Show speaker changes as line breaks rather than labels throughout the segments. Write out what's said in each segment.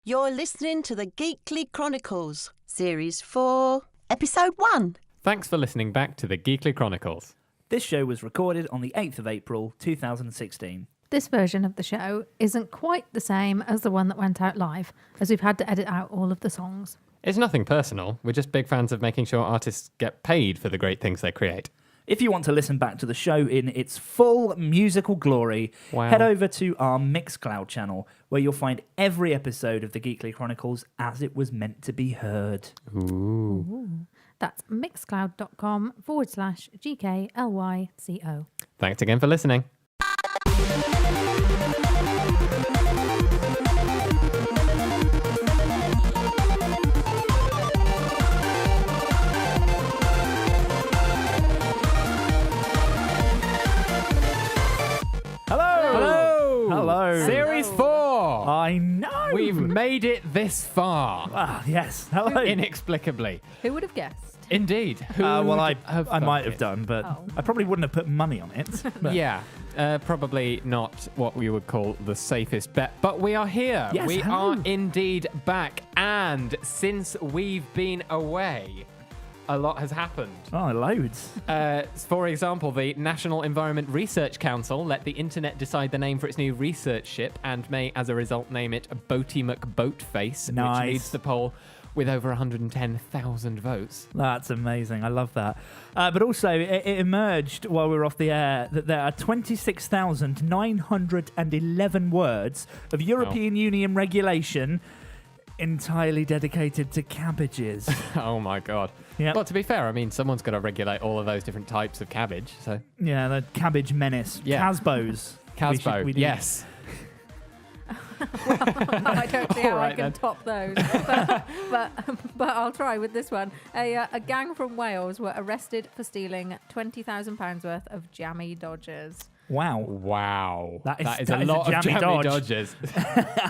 You're listening to the Geekly Chronicles, Series 4, Episode 1.
Thanks for listening back to the Geekly Chronicles.
This show was recorded on the 8th of April, 2016.
This version of the show isn't quite the same as the one that went out live, as we've had to edit out all of the songs.
It's nothing personal. We're just big fans of making sure artists get paid for the great things they create.
If you want to listen back to the show in its full musical glory, head over to our Mixcloud channel, where you'll find every episode of the Geekly Chronicles as it was meant to be heard.
Ooh.
That's mixcloud.com/GKLYCO.
Thanks again for listening.
Hello.
Series 4.
I know.
We've made it this far.
Ah, yes. Hello.
Inexplicably.
Who would have guessed?
Indeed.
Well, I might have
guessed?
done, but
Oh.
I probably wouldn't have put money on it. But
Yeah, probably not what we would call the safest bet, but we are here.
Yes,
we
hello.
are indeed back, and since we've been away, a lot has happened.
Oh, loads.
For example, the National Environment Research Council let the internet decide the name for its new research ship and may, as a result, name it Boaty McBoatface,
Nice.
which leads the poll with over 110,000 votes.
That's amazing. I love that. But also, it emerged while we were off the air that there are 26,911 words of European Union regulation entirely dedicated to cabbages.
Oh my God.
Yep.
But to be fair, I mean, someone's got to regulate all of those different types of cabbage, so...
Yeah, the cabbage menace.
Yeah.
Casbos.
Casbo,
We need-
yes.
I don't see how
All right,
I can
then.
top those. but I'll try with this one. A gang from Wales were arrested for stealing £20,000 worth of jammy Dodgers.
Wow.
Wow.
That is
a
a
lot of
jammy
jammy
dodge.
dodges.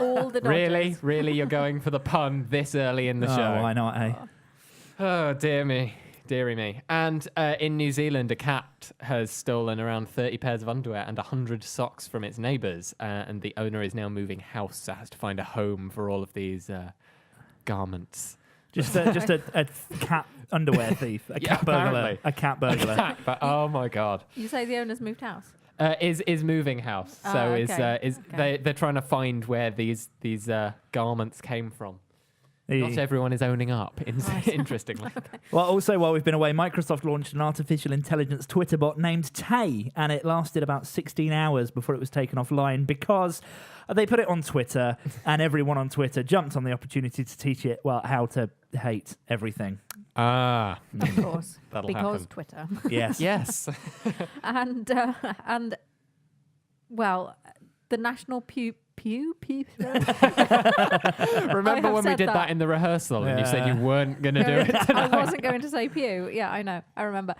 All the Dodgers.
Really? Really, you're going for the pun this early in the
Oh,
show?
why not, eh?
Oh, dear me. Deary me. And in New Zealand, a cat has stolen around 30 pairs of underwear and 100 socks from its neighbours. And the owner is now moving house, so has to find a home for all of these garments.
Just a cat underwear thief. A cat burglar.
apparently.
A cat burglar.
Attack, but oh my God.
You say the owner's moved house?
Is moving house.
Ah,
So
okay.
they're trying to find where these garments came from.
Hey.
Not everyone is owning up, interestingly.
Well, also, while we've been away, Microsoft launched an artificial intelligence Twitter bot named Tay, and it lasted about 16 hours before it was taken offline because they put it on Twitter, and everyone on Twitter jumped on the opportunity to teach it, well, how to hate everything.
Ah,
Of course.
That'll
because
happen.
Twitter.
Yes.
yes.
And well, the National
Remember when we
said
did
that.
that in the rehearsal and you said you
Yeah.
weren't going to do it?
I wasn't going to say pew. Yeah, I know. I remember.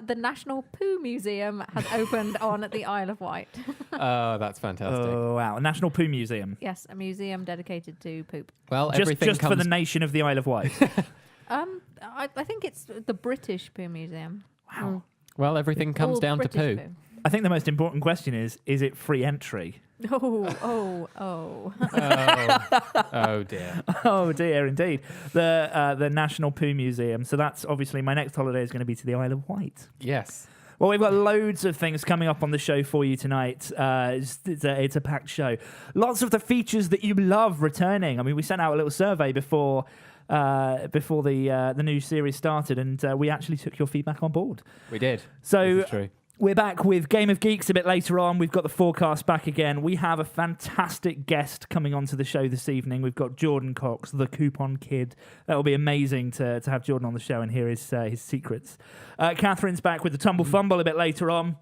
The National Poo Museum has opened on the Isle of Wight.
Oh, that's fantastic.
Oh, wow. National Poo Museum.
Yes, a museum dedicated to poop.
Well,
Just
everything
for
comes...
the nation of the Isle of Wight.
I think it's the British Poo Museum.
Wow.
Well, everything comes
All
down to
British
poo.
I think the most important question is it free entry?
Oh.
Oh dear.
Oh dear, indeed. The National Poo Museum. So that's obviously my next holiday is going to be to the Isle of Wight.
Yes.
Well, we've got loads of things coming up on the show for you tonight. It's a packed show. Lots of the features that you love returning. I mean, we sent out a little survey before the new series started, and we actually took your feedback on board.
We did.
So
This is true.
we're back with Game of Geeks a bit later on. We've got the forecast back again. We have a fantastic guest coming onto the show this evening. We've got Jordan Cox, the Coupon Kid. That will be amazing to have Jordan on the show and hear his secrets. Catherine's back with the Tumble Fumble a bit later on.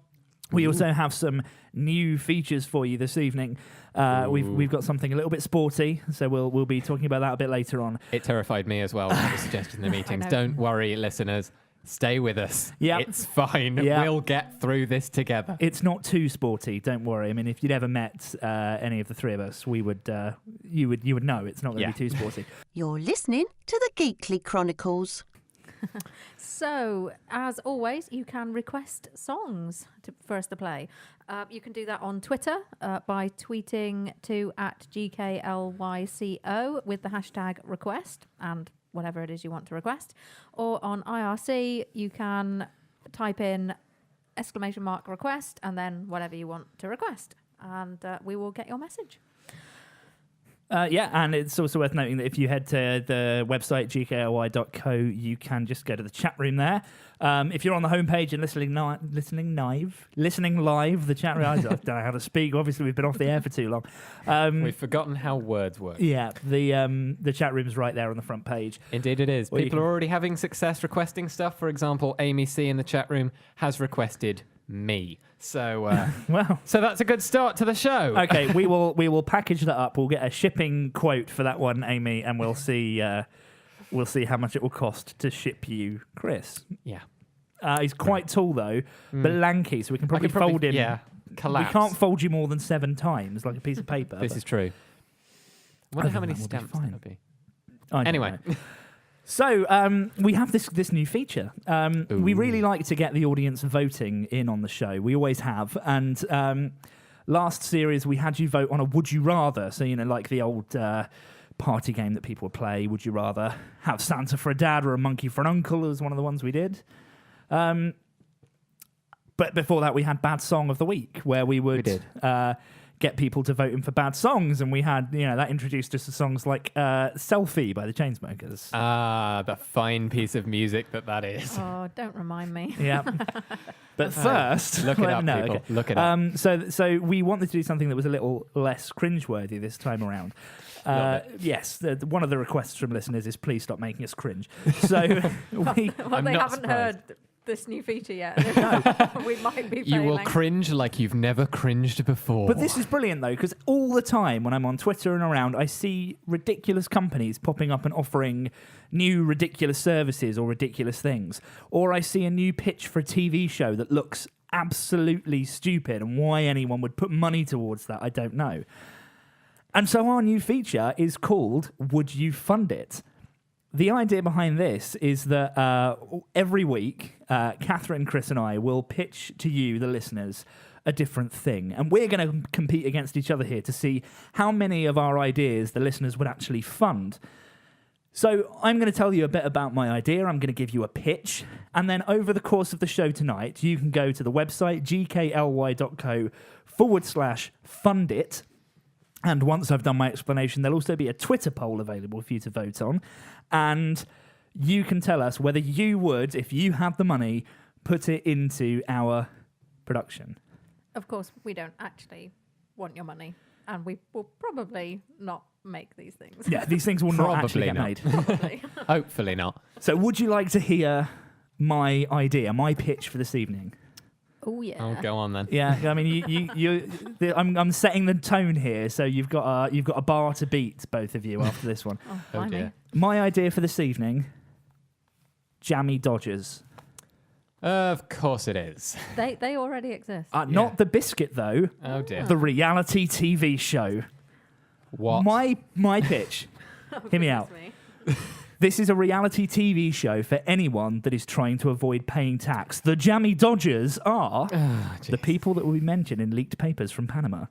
We also have some new features for you this evening. We've got something a little bit sporty, so we'll be talking about that a bit later on.
It terrified me as well when it was suggested in the meetings.
know.
Don't worry, listeners. Stay with us.
Yep.
It's fine.
Yep.
We'll get through this together.
It's not too sporty, don't worry. I mean, if you'd ever met any of the three of us, we would you would know it's not going to be too sporty.
You're listening to the Geekly Chronicles.
So, as always, you can request songs for us to play. You can do that on Twitter by tweeting to @GKLYCO with the hashtag request and whatever it is you want to request. Or on IRC, you can type in !request and then whatever you want to request. And we will get your message.
And it's also worth noting that if you head to the website gkly.co, you can just go to the chat room there. If you're on the homepage and listening live, the chat room. I don't know how to speak. Obviously, we've been off the air for too long.
We've forgotten how words work.
Yeah, the chat room's right there on the front page.
Indeed, it is.
Well,
People are already having success requesting stuff. For example, Amy C in the chat room has requested me. So,
Well,
so that's a good start to the show.
okay, we will package that up. We'll get a shipping quote for that one, Amy, and we'll see how much it will cost to ship you Chris.
Yeah.
He's quite tall though, but lanky, so we can probably fold him.
Yeah. Collapse.
We can't fold you more than 7 times, like a piece of paper.
This is true. I wonder how many stamps that would be. Anyway.
So we have this new feature. We really like to get the audience voting in on the show. We always have. And last series, we had you vote on a Would You Rather. So, like the old party game that people would play. Would you rather have Santa for a dad or a monkey for an uncle? Was one of the ones we did. But before that, we had Bad Song of the Week, where we would get people to vote in for bad songs. And we had, that introduced us to songs like Selfie by the Chainsmokers.
Ah, the fine piece of music that is.
Oh, don't remind me.
Yeah. But first...
Look it up, people.
Okay.
Look it up.
So we wanted to do something that was a little less cringeworthy this time around. Yes, one of the requests from listeners is please stop making us cringe. So
they haven't heard this new feature yet. We might be failing.
You will cringe like you've never cringed before.
But this is brilliant, though, because all the time when I'm on Twitter and around, I see ridiculous companies popping up and offering new ridiculous services or ridiculous things. Or I see a new pitch for a TV show that looks absolutely stupid, and why anyone would put money towards that, I don't know. And so our new feature is called Would You Fund It? The idea behind this is that every week, Catherine, Chris and I will pitch to you, the listeners, a different thing. And we're going to compete against each other here to see how many of our ideas the listeners would actually fund. So I'm going to tell you a bit about my idea. I'm going to give you a pitch. And then over the course of the show tonight, you can go to the website, gkly.co/fund it. And once I've done my explanation, there'll also be a Twitter poll available for you to vote on. And you can tell us whether you would, if you had the money, put it into our production.
Of course, we don't actually want your money. And we will probably not make these things.
Yeah, these things will not actually get made.
Probably.
Hopefully not.
So would you like to hear my idea, my pitch for this evening?
Oh yeah.
Oh, go on then.
Yeah, I mean, I'm setting the tone here, so you've got a bar to beat, both of you, after this one.
Oh dear.
My idea for this evening: Jammy Dodgers.
Of course it is.
They already exist.
Not the biscuit though.
Oh dear.
The reality TV show.
What?
My pitch. Hear me out. This is a reality TV show for anyone that is trying to avoid paying tax. The Jammy Dodgers are the people that will be mentioned in leaked papers from Panama.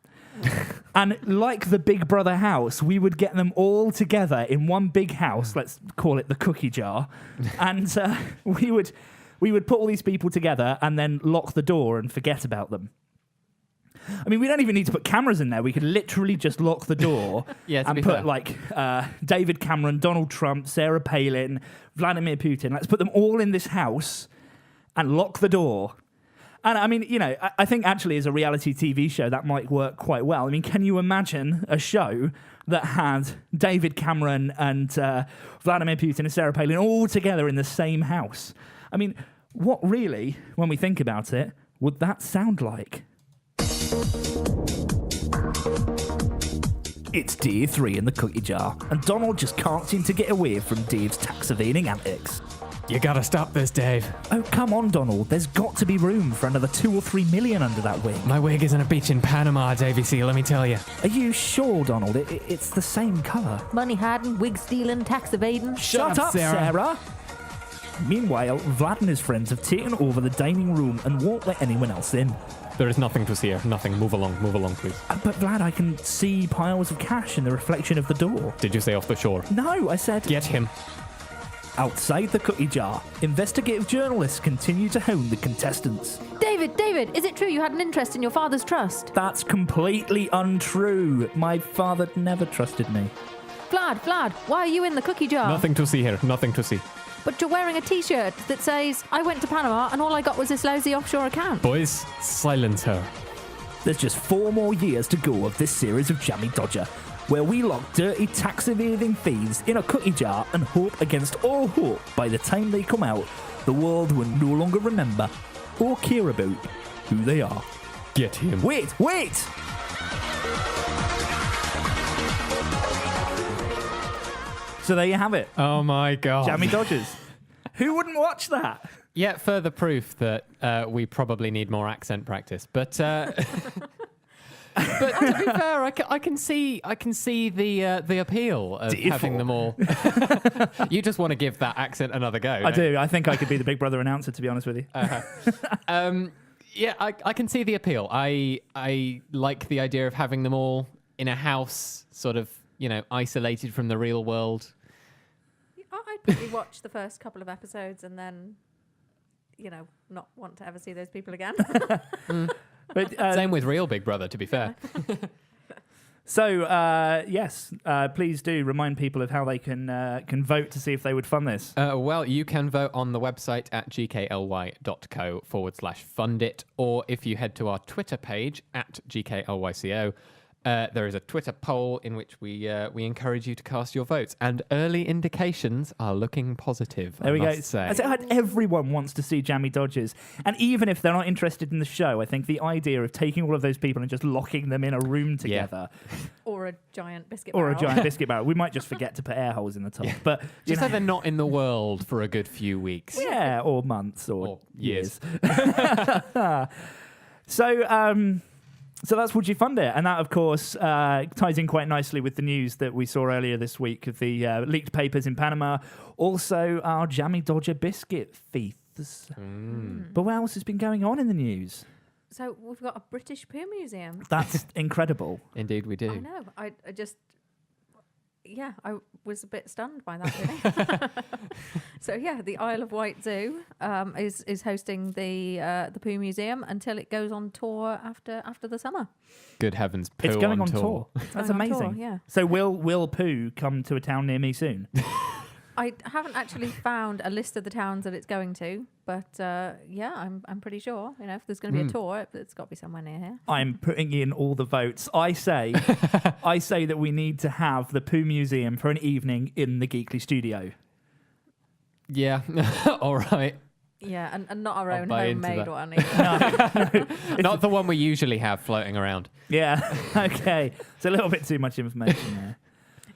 And like the Big Brother house, we would get them all together in one big house. Let's call it the cookie jar. And we would put all these people together and then lock the door and forget about them. I mean, we don't even need to put cameras in there. We could literally just lock the door and put like David Cameron, Donald Trump, Sarah Palin, Vladimir Putin. Let's put them all in this house and lock the door. And I mean, I think actually as a reality TV show, that might work quite well. I mean, can you imagine a show that had David Cameron and Vladimir Putin and Sarah Palin all together in the same house? I mean, what really, when we think about it, would that sound like? It's Day 3 in the cookie jar, and Donald just can't seem to get away from Dave's tax evading antics.
You gotta stop this, Dave.
Oh, come on, Donald. There's got to be room for another 2 or 3 million under that wig.
My wig is on a beach in Panama, Davey C, let me tell you.
Are you sure, Donald? It's the same colour.
Money hiding, wig stealing, tax evading.
Shut up, Sarah. Meanwhile, Vlad and his friends have taken over the dining room and won't let anyone else in.
There is nothing to see here. Nothing. Move along, please.
But Vlad, I can see piles of cash in the reflection of the door.
Did you say off the shore?
No, I said...
Get him.
Outside the cookie jar, investigative journalists continue to hound the contestants.
David, is it true you had an interest in your father's trust?
That's completely untrue. My father never trusted me.
Vlad, why are you in the cookie jar?
Nothing to see here. Nothing to see.
But you're wearing a T-shirt that says, I went to Panama and all I got was this lousy offshore account.
Boys, silence her.
There's just 4 more years to go of this series of Jammy Dodger, where we lock dirty tax-evading thieves in a cookie jar and hope against all hope by the time they come out, the world will no longer remember or care about who they are.
Get him.
Wait! So there you have it.
Oh my God.
Jammy Dodgers. Who wouldn't watch that?
Yet further proof that we probably need more accent practice. But but to be fair, I can see the appeal of having them all. You just want to give that accent another go.
I do. I think I could be the Big Brother announcer, to be honest with you.
Yeah, I can see the appeal. I like the idea of having them all in a house, sort of, isolated from the real world.
I'd probably watch the first couple of episodes and then, not want to ever see those people again.
But,
Same with real Big Brother, to be fair.
So, yes, please do remind people of how they can vote to see if they would fund this.
Well, you can vote on the website at gkly.co/fundit, or if you head to our Twitter page at gklyco, there is a Twitter poll in which we encourage you to cast your votes, and early indications are looking positive.
There we go.
Say.
As I heard, everyone wants to see Jammy Dodgers, and even if they're not interested in the show, I think the idea of taking all of those people and just locking them in a room together,
or a giant biscuit
or
barrel.
a giant biscuit barrel, we might just forget to put air holes in the top. But
just so they're not in the world for a good few weeks.
Yeah, or months, or years. So that's Would You Fund It? And that, of course, ties in quite nicely with the news that we saw earlier this week of the leaked papers in Panama. Also, our Jammy Dodger biscuit thieves. But what else has been going on in the news?
So we've got a British poo museum.
That's incredible.
Indeed, we do.
I know. I was a bit stunned by that, really. So, the Isle of Wight Zoo is hosting the Poo Museum until it goes on tour after the summer.
Good heavens, Poo
It's going on
tour.
tour. That's amazing.
Tour, yeah.
So will Poo come to a town near me soon?
I haven't actually found a list of the towns that it's going to, but I'm pretty sure. If there's going to be a tour, it's got to be somewhere near here.
I'm putting in all the votes. I say that we need to have the Poo Museum for an evening in the Geekly studio.
Yeah, all right.
Yeah, and not our own
buy into
homemade
that.
one either.
Not the one we usually have floating around.
Yeah, okay. It's a little bit too much information there.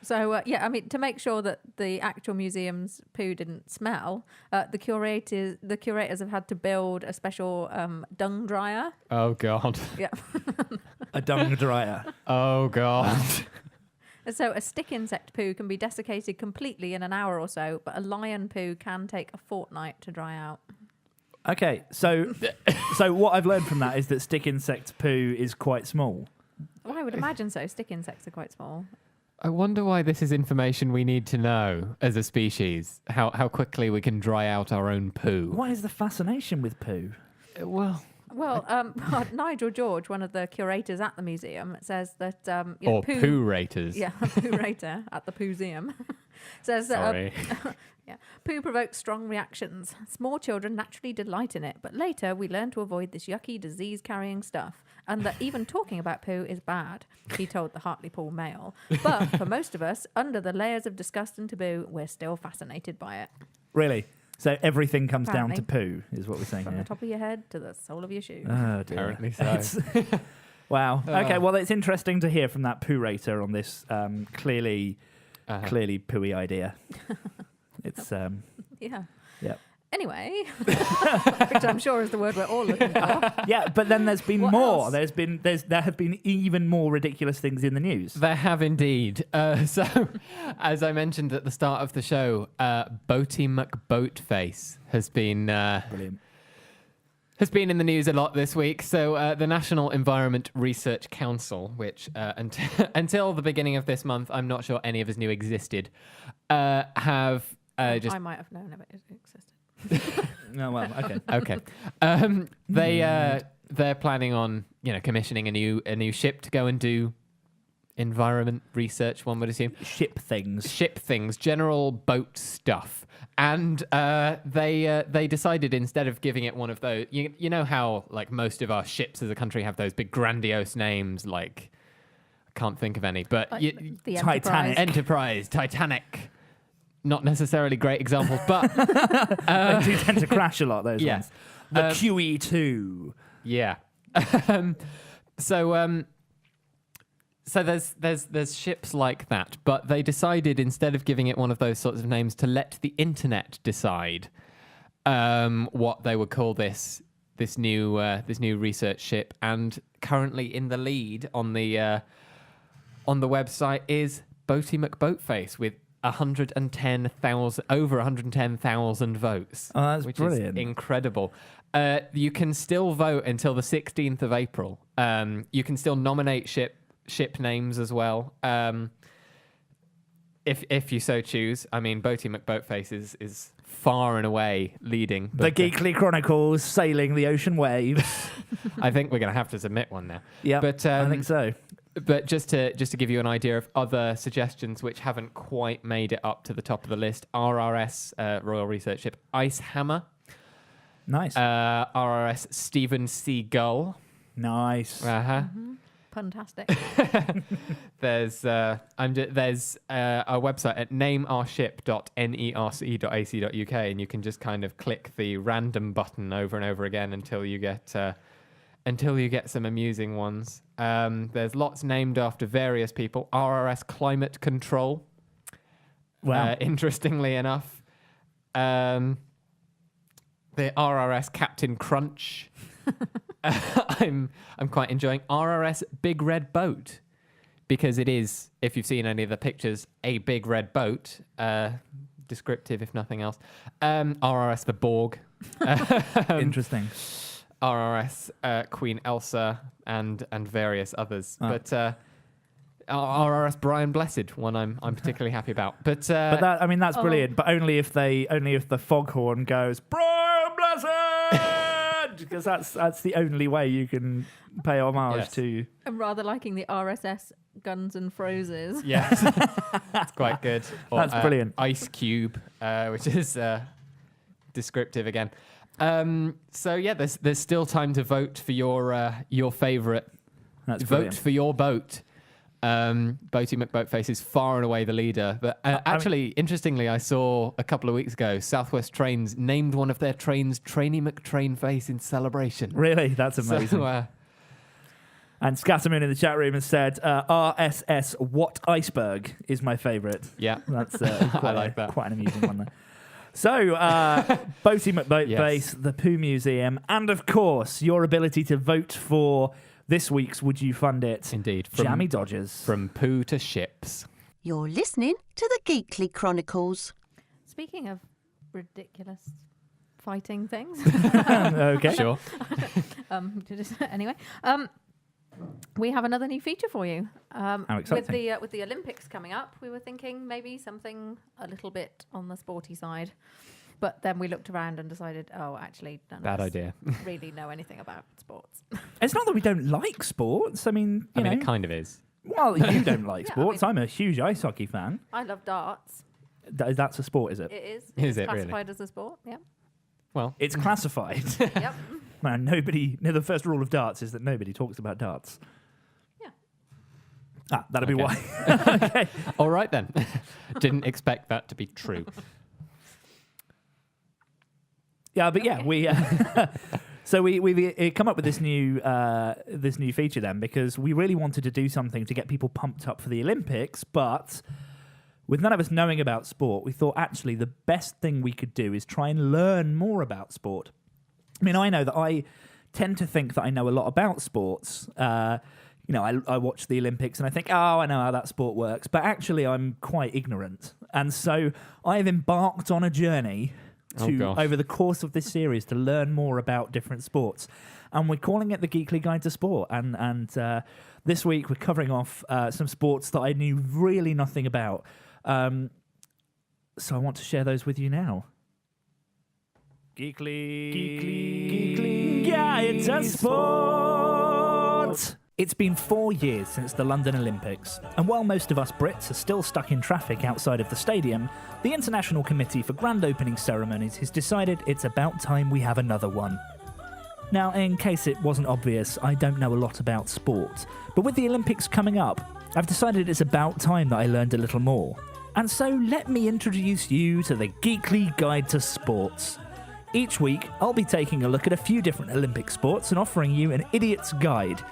So, to make sure that the actual museum's poo didn't smell, the curators have had to build a special dung dryer.
Oh, God.
Yeah.
A dung dryer.
Oh, God.
So a stick insect poo can be desiccated completely in an hour or so, but a lion poo can take a fortnight to dry out.
Okay, so what I've learned from that is that stick insect poo is quite small.
Well, I would imagine so. Stick insects are quite small.
I wonder why this is information we need to know as a species. How quickly we can dry out our own poo.
What is the fascination with poo?
Well,
Nigel George, one of the curators at the museum, says that
poo raters.
Yeah, poo rater at the Pooseum says that poo provokes strong reactions. Small children naturally delight in it, but later we learn to avoid this yucky disease-carrying stuff, and that even talking about poo is bad, he told the Hartlepool Mail. But for most of us, under the layers of disgust and taboo, we're still fascinated by it.
Really? So everything comes down to poo, is what we're saying
From
here.
the top of your head to the sole of your shoe.
Oh, dear.
Apparently so.
Wow. Okay, well, it's interesting to hear from that poo rater on this clearly pooey idea. It's
Yeah.
yeah.
Anyway, which I'm sure is the word we're all looking for.
Yeah, but then there's been
What
more.
else?
There have been even more ridiculous things in the news.
There have indeed. So, as I mentioned at the start of the show, Boaty McBoatface has been
Brilliant.
in the news a lot this week. So the National Environment Research Council, which until the beginning of this month, I'm not sure any of us knew existed, have just
I might have known if it existed.
Oh, well, okay.
okay. They're planning on commissioning a new ship to go and do environment research. One would assume
Ship things.
general boat stuff. And they decided, instead of giving it one of those, you know how like most of our ships as a country have those big grandiose names, like I can't think of any, but
Like the
Titanic.
Enterprise, Titanic, not necessarily great examples, but
They do tend to crash a lot, those
yeah.
ones. The QE2.
Yeah. So there's ships like that, but they decided, instead of giving it one of those sorts of names, to let the internet decide what they would call this new research ship. And currently in the lead on the website is Boaty McBoatface with over 110,000 votes.
Oh, that's
which
brilliant.
is incredible. You can still vote until the 16th of April. You can still nominate ship names as well, if you so choose. I mean, Boaty McBoatface is far and away leading.
The Geekly Chronicles sailing the ocean waves.
I think we're going to have to submit one now.
Yeah,
But
I think so.
But just to give you an idea of other suggestions which haven't quite made it up to the top of the list: RRS Royal Research Ship Ice Hammer,
Nice.
RRS Stephen C. Gull.
Nice.
Fantastic.
There's a website at nameourship.nerc.ac.uk, and you can just kind of click the random button over and over again until you get some amusing ones. There's lots named after various people. RRS Climate Control.
Wow.
Interestingly enough, the RRS Captain Crunch. I'm quite enjoying RRS Big Red Boat, because it is, if you've seen any of the pictures, a big red boat. Descriptive, if nothing else. RRS the Borg.
Interesting.
RRS Queen Elsa and various others.
Oh.
But RRS Brian Blessed, one I'm particularly happy about. But
But that's
Oh.
brilliant. But only if the foghorn goes, Brian Blessed, because that's the only way you can pay homage
Yes.
to.
I'm rather liking the RSS Guns and Frozes.
yes, it's quite good. Or,
That's brilliant.
Ice Cube, which is descriptive again. So yeah, there's still time to vote for your favourite.
That's
Vote
brilliant.
for your boat. Boaty McBoatface is far and away the leader. But actually, interestingly, I saw a couple of weeks ago, Southwest Trains named one of their trains Trainee McTrainface in celebration.
Really, that's amazing.
So,
And Scattermoon in the chat room has said, RSS What Iceberg is my favourite.
yeah.
That's
I like that.
Quite an amusing one there. So, Boaty McBoatface,
Yes.
the Pooh Museum, and of course, your ability to vote for this week's Would You Fund It?
Indeed.
Jammy Dodgers.
From poo to ships.
You're listening to the Geekly Chronicles.
Speaking of ridiculous fighting things.
Okay.
Sure.
Anyway, we have another new feature for you.
How exciting.
With the Olympics coming up, we were thinking maybe something a little bit on the sporty side. But then we looked around and decided, actually, none
Bad
of us
idea.
really know anything about sports.
It's not that we don't like sports. I mean, you know.
it kind of is.
Well, you don't like
Yeah, I
sports.
mean-
I'm a huge ice hockey fan.
I love darts.
That's a sport, is it?
It is.
Is
It's
it really?
classified as a sport? Yeah.
Well,
It's classified.
Yep.
Man, the first rule of darts is that nobody talks about darts.
Yeah.
That'll be
Okay.
why. Okay.
all right then. Didn't expect that to be true.
Yeah, but yeah, we so we've come up with this new feature then, because we really wanted to do something to get people pumped up for the Olympics, but With none of us knowing about sport, we thought actually the best thing we could do is try and learn more about sport. I mean, I know that I tend to think that I know a lot about sports. I watch the Olympics and I think, I know how that sport works. But actually, I'm quite ignorant. And so I have embarked on a journey over the course of this series to learn more about different sports. And we're calling it the Geekly Guide to Sport. And this week, we're covering off some sports that I knew really nothing about. So I want to share those with you now. Geekly Guide to Sport. It's been 4 years since the London Olympics, and while most of us Brits are still stuck in traffic outside of the stadium, the International Committee for Grand Opening Ceremonies has decided it's about time we have another one. Now, in case it wasn't obvious, I don't know a lot about sport, but with the Olympics coming up, I've decided it's about time that I learned a little more. And so let me introduce you to the Geekly Guide to Sports. Each week, I'll be taking a look at a few different Olympic sports and offering you an idiot's guide.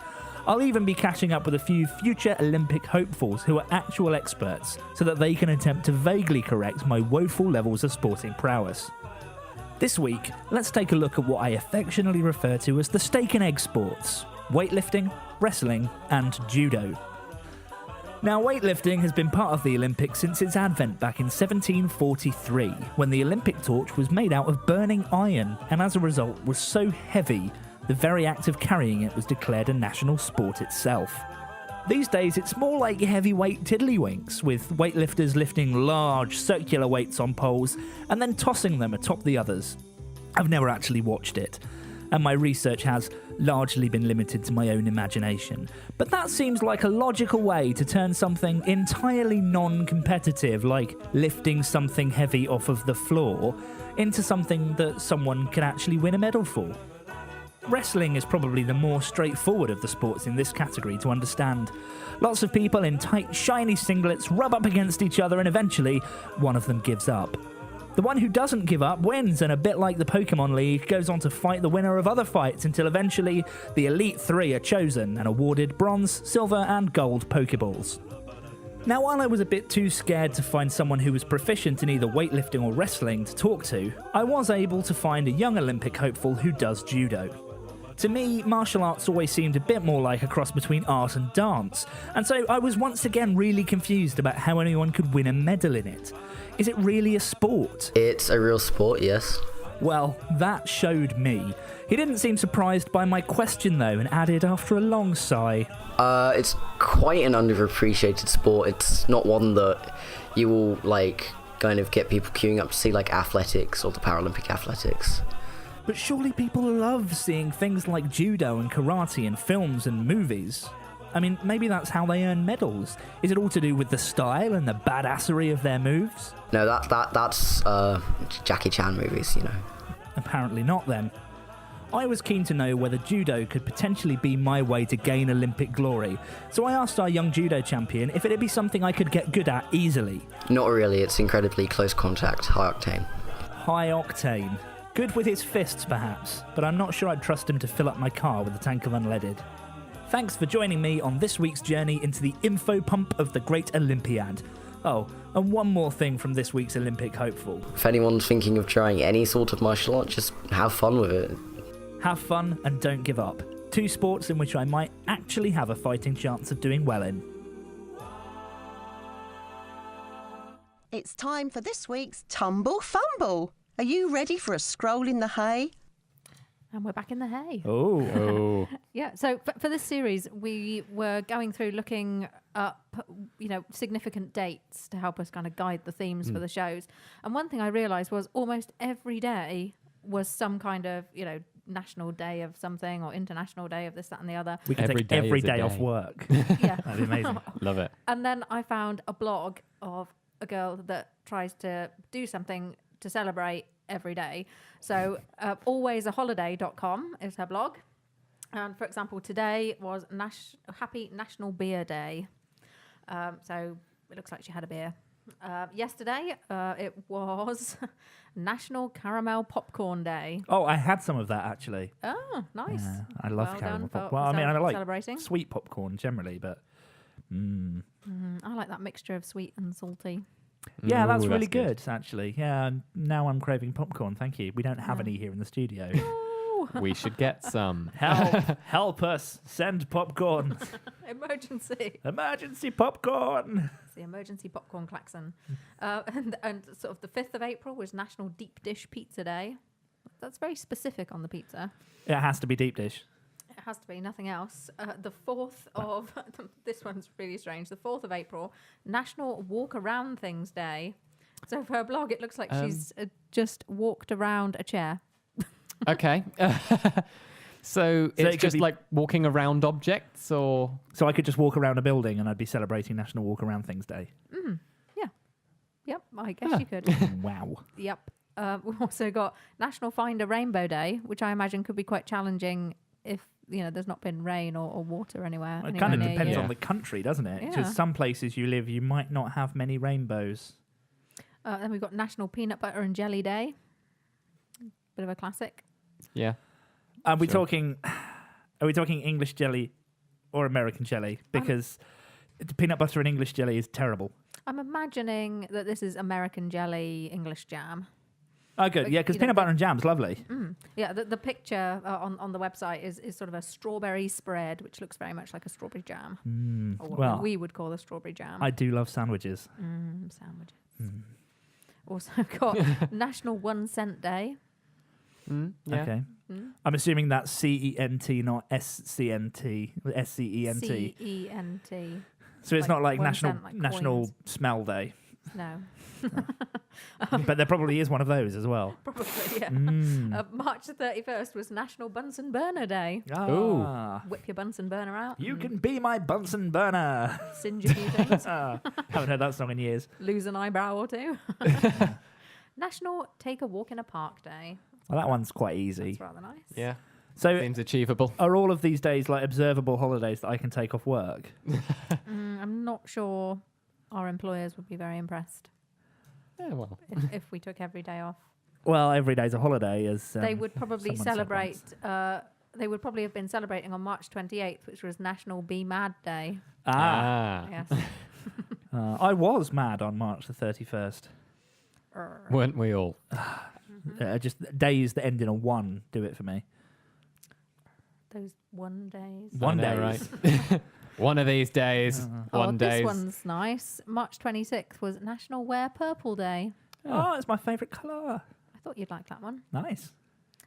I'll even be catching up with a few future Olympic hopefuls who are actual experts, so that they can attempt to vaguely correct my woeful levels of sporting prowess. This week, let's take a look at what I affectionately refer to as the steak and egg sports: weightlifting, wrestling, and judo. Now, weightlifting has been part of the Olympics since its advent back in 1743, when the Olympic torch was made out of burning iron and as a result was so heavy, the very act of carrying it was declared a national sport itself. These days, it's more like heavyweight tiddlywinks, with weightlifters lifting large circular weights on poles and then tossing them atop the others. I've never actually watched it, and my research has largely been limited to my own imagination. But that seems like a logical way to turn something entirely non-competitive, like lifting something heavy off of the floor, into something that someone can actually win a medal for. Wrestling is probably the more straightforward of the sports in this category to understand. Lots of people in tight, shiny singlets rub up against each other and eventually one of them gives up. The one who doesn't give up wins, and a bit like the Pokemon League, goes on to fight the winner of other fights until eventually the Elite Three are chosen and awarded bronze, silver and gold Pokeballs. Now, while I was a bit too scared to find someone who was proficient in either weightlifting or wrestling to talk to, I was able to find a young Olympic hopeful who does judo. To me, martial arts always seemed a bit more like a cross between art and dance, and so I was once again really confused about how anyone could win a medal in it. Is it really a sport?
It's a real sport, yes.
Well, that showed me. He didn't seem surprised by my question though, and added after a long sigh,
It's quite an underappreciated sport. It's not one that you will, kind of get people queuing up to see, like athletics or the Paralympic athletics.
but surely people love seeing things like judo and karate in films and movies. I mean, maybe that's how they earn medals. Is it all to do with the style and the badassery of their moves?
No, that's Jackie Chan movies,
Apparently not then. I was keen to know whether judo could potentially be my way to gain Olympic glory, so I asked our young judo champion if it'd be something I could get good at easily.
Not really, it's incredibly close contact, high octane.
High octane. Good with his fists, perhaps, but I'm not sure I'd trust him to fill up my car with a tank of unleaded. Thanks for joining me on this week's journey into the info pump of the Great Olympiad. Oh, and one more thing from this week's Olympic hopeful.
If anyone's thinking of trying any sort of martial art, just have fun with it.
Have fun and don't give up. 2 sports in which I might actually have a fighting chance of doing well in.
It's time for this week's Tumble Fumble. Are you ready for a scroll in the hay?
And we're back in the hay.
Oh.
Yeah, so for this series, we were going through looking up, significant dates to help us kind of guide the themes for the shows. And one thing I realised was almost every day was some kind of, national day of something or international day of this, that and the other.
We can take every day off work.
Yeah.
That'd be amazing.
Love it.
And then I found a blog of a girl that tries to do something to celebrate every day. So alwaysaholiday.com is her blog. And for example, today was Happy National Beer Day. So it looks like she had a beer. Yesterday, it was National Caramel Popcorn Day.
Oh, I had some of that actually.
Oh, nice.
Yeah, I love
Well
caramel
done for
popcorn. Well, I mean, I like
celebrating.
sweet popcorn generally, but
I like that mixture of sweet and salty.
Yeah, that's
Ooh,
really good, actually. Yeah, now I'm craving popcorn. Thank you. We don't have any here in the studio.
We should get some.
Help us. Send popcorn.
Emergency.
Emergency popcorn.
It's the emergency popcorn klaxon. And sort of the 5th of April was National Deep Dish Pizza Day. That's very specific on the pizza.
It has to be deep dish.
It has to be, nothing else. The 4th of... this one's really strange. The 4th of April, National Walk Around Things Day. So for her blog, it looks like she's just walked around a chair.
Okay. So it's just like walking around objects, or...
So I could just walk around a building and I'd be celebrating National Walk Around Things Day.
Yeah. Yep, I guess you could.
Wow.
Yep. We've also got National Find a Rainbow Day, which I imagine could be quite challenging if, there's not been rain or water anywhere.
It kind of depends
you.
on the country, doesn't it?
Yeah.
Because some places you live, you might not have many rainbows.
Then we've got National Peanut Butter and Jelly Day. Bit of a classic.
Yeah.
Are we talking English jelly or American jelly? Because peanut butter and English jelly is terrible.
I'm imagining that this is American jelly, English jam.
Oh, good. Yeah, because peanut butter and jam's lovely.
Yeah, the picture on the website is sort of a strawberry spread, which looks very much like a strawberry jam. Or what we would call a strawberry jam.
I do love sandwiches.
Sandwiches. Also got National 1 Cent Day.
Yeah.
Okay. I'm assuming that's CENT, not SCNT. SCENT.
CENT.
So it's not like
1
National
cent, like
National
coins.
Smell Day.
No.
But there probably is one of those as well.
Probably, yeah. March the 31st was National Bunsen Burner Day.
Ah.
Whip your Bunsen burner out.
You can be my Bunsen burner.
Singe a few things.
Haven't heard that song in years.
Lose an eyebrow or two. National Take a Walk in a Park Day.
Well, that one's quite easy.
That's rather nice.
Yeah.
So
Seems achievable.
are all of these days like observable holidays that I can take off work?
I'm not sure our employers would be very impressed
Yeah, well.
if we took every day off.
Well, every day's a holiday, as
They would probably
someone said
celebrate.
once.
They would probably have been celebrating on March 28th, which was National Be Mad Day.
Ah,
Yes.
I was mad on March the 31st.
Weren't we all?
Just days that end in a 1 do it for me.
Those one days.
One
I
day,
know, right? One of these days. One
this
days.
one's nice. March 26th was National Wear Purple Day.
Oh, it's my favourite colour.
I thought you'd like that one.
Nice.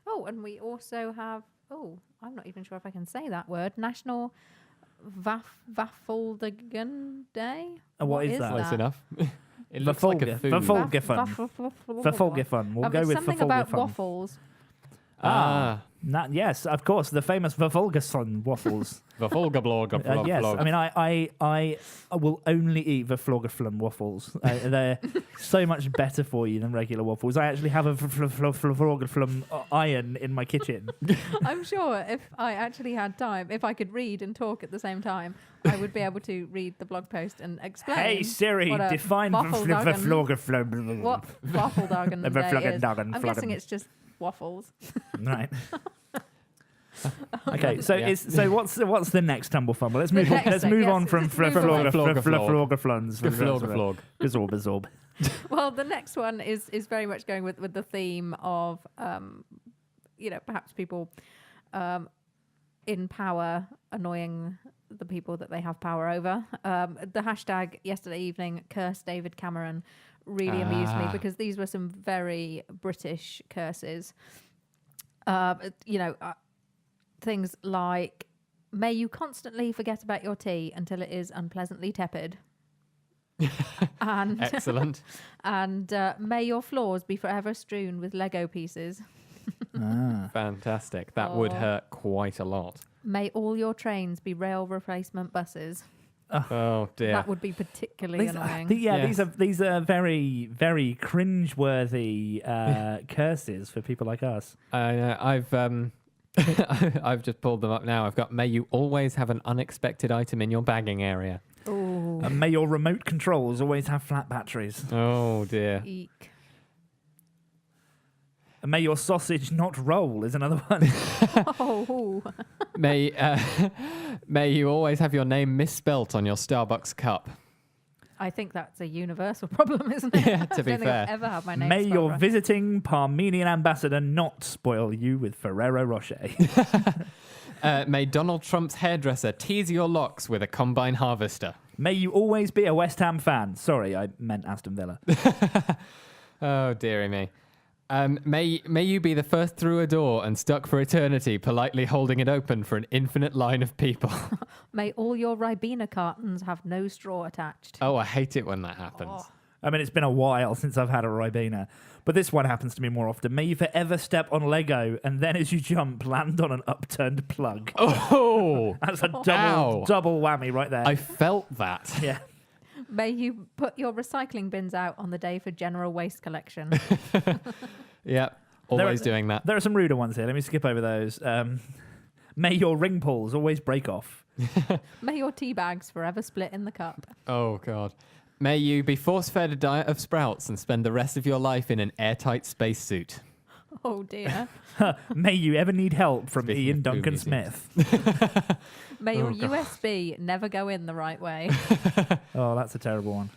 Oh, and we also have, I'm not even sure if I can say that word, National Vaffeldagen Day.
What is that?
Close enough. It looks like a food.
Verfolgefun. Verfolgefun. We'll go with
something about
Verfolgefun.
waffles.
Yes, of course, the famous Verfolgefun waffles.
Verfolgeblog.
Yes, I mean, I will only eat Verfolgefun waffles. They're so much better for you than regular waffles. I actually have a Verfolgefun iron in my kitchen.
I'm sure if I actually had time, if I could read and talk at the same time, I would be able to read the blog post and explain.
Hey Siri,
what a
define
Verfolgefun. What Waffledagen Day is.
Verfolgefun.
I'm guessing it's just waffles.
Right. Okay, so
Yeah.
what's the next tumble fumble? Let's move on.
next
Let's
thing,
move
yes,
on from
let's move on.
Verfolgefluns.
Geflog.
Gazorb.
Well, the next one is very much going with the theme of, perhaps people in power annoying the people that they have power over. The hashtag yesterday evening, curse David Cameron, really amused me because these were some very British curses. Things like, may you constantly forget about your tea until it is unpleasantly tepid. And
Excellent.
and may your floors be forever strewn with Lego pieces.
Fantastic. That would hurt quite a lot.
May all your trains be rail replacement buses.
Oh dear.
That would be particularly annoying.
Yes.
These are very, very cringe-worthy curses for people like us.
I know. I've just pulled them up now. I've got, may you always have an unexpected item in your bagging area.
Oh,
And may your remote controls always have flat batteries.
Oh dear.
eek.
And may your sausage not roll is another one.
Oh,
May you always have your name misspelt on your Starbucks cup.
I think that's a universal problem, isn't it?
Yeah, to be
I don't think
fair.
I've ever had my name
May
spelled
your
right.
visiting Parmenian ambassador not spoil you with Ferrero Rocher.
May Donald Trump's hairdresser tease your locks with a combine harvester.
May you always be a West Ham fan. Sorry, I meant Aston Villa.
Oh, dearie me. May you be the first through a door and stuck for eternity, politely holding it open for an infinite line of people.
May all your Ribena cartons have no straw attached.
Oh, I hate it when that happens.
Oh.
I mean, it's been a while since I've had a Ribena, but this one happens to me more often. May you forever step on Lego and then as you jump, land on an upturned plug.
Oh,
That's a
Ow.
double whammy right there.
I felt that.
Yeah.
May you put your recycling bins out on the day for general waste collection.
Yep, always doing that.
There are some ruder ones here. Let me skip over those. May your ring pulls always break off.
May your tea bags forever split in the cup.
Oh, God. May you be force-fed a diet of sprouts and spend the rest of your life in an airtight spacesuit.
Oh dear.
May you ever need help from
Speaking
Ian
of
Duncan
boobies,
Smith.
May your
Oh, God.
USB never go in the right way.
Oh, that's a terrible one.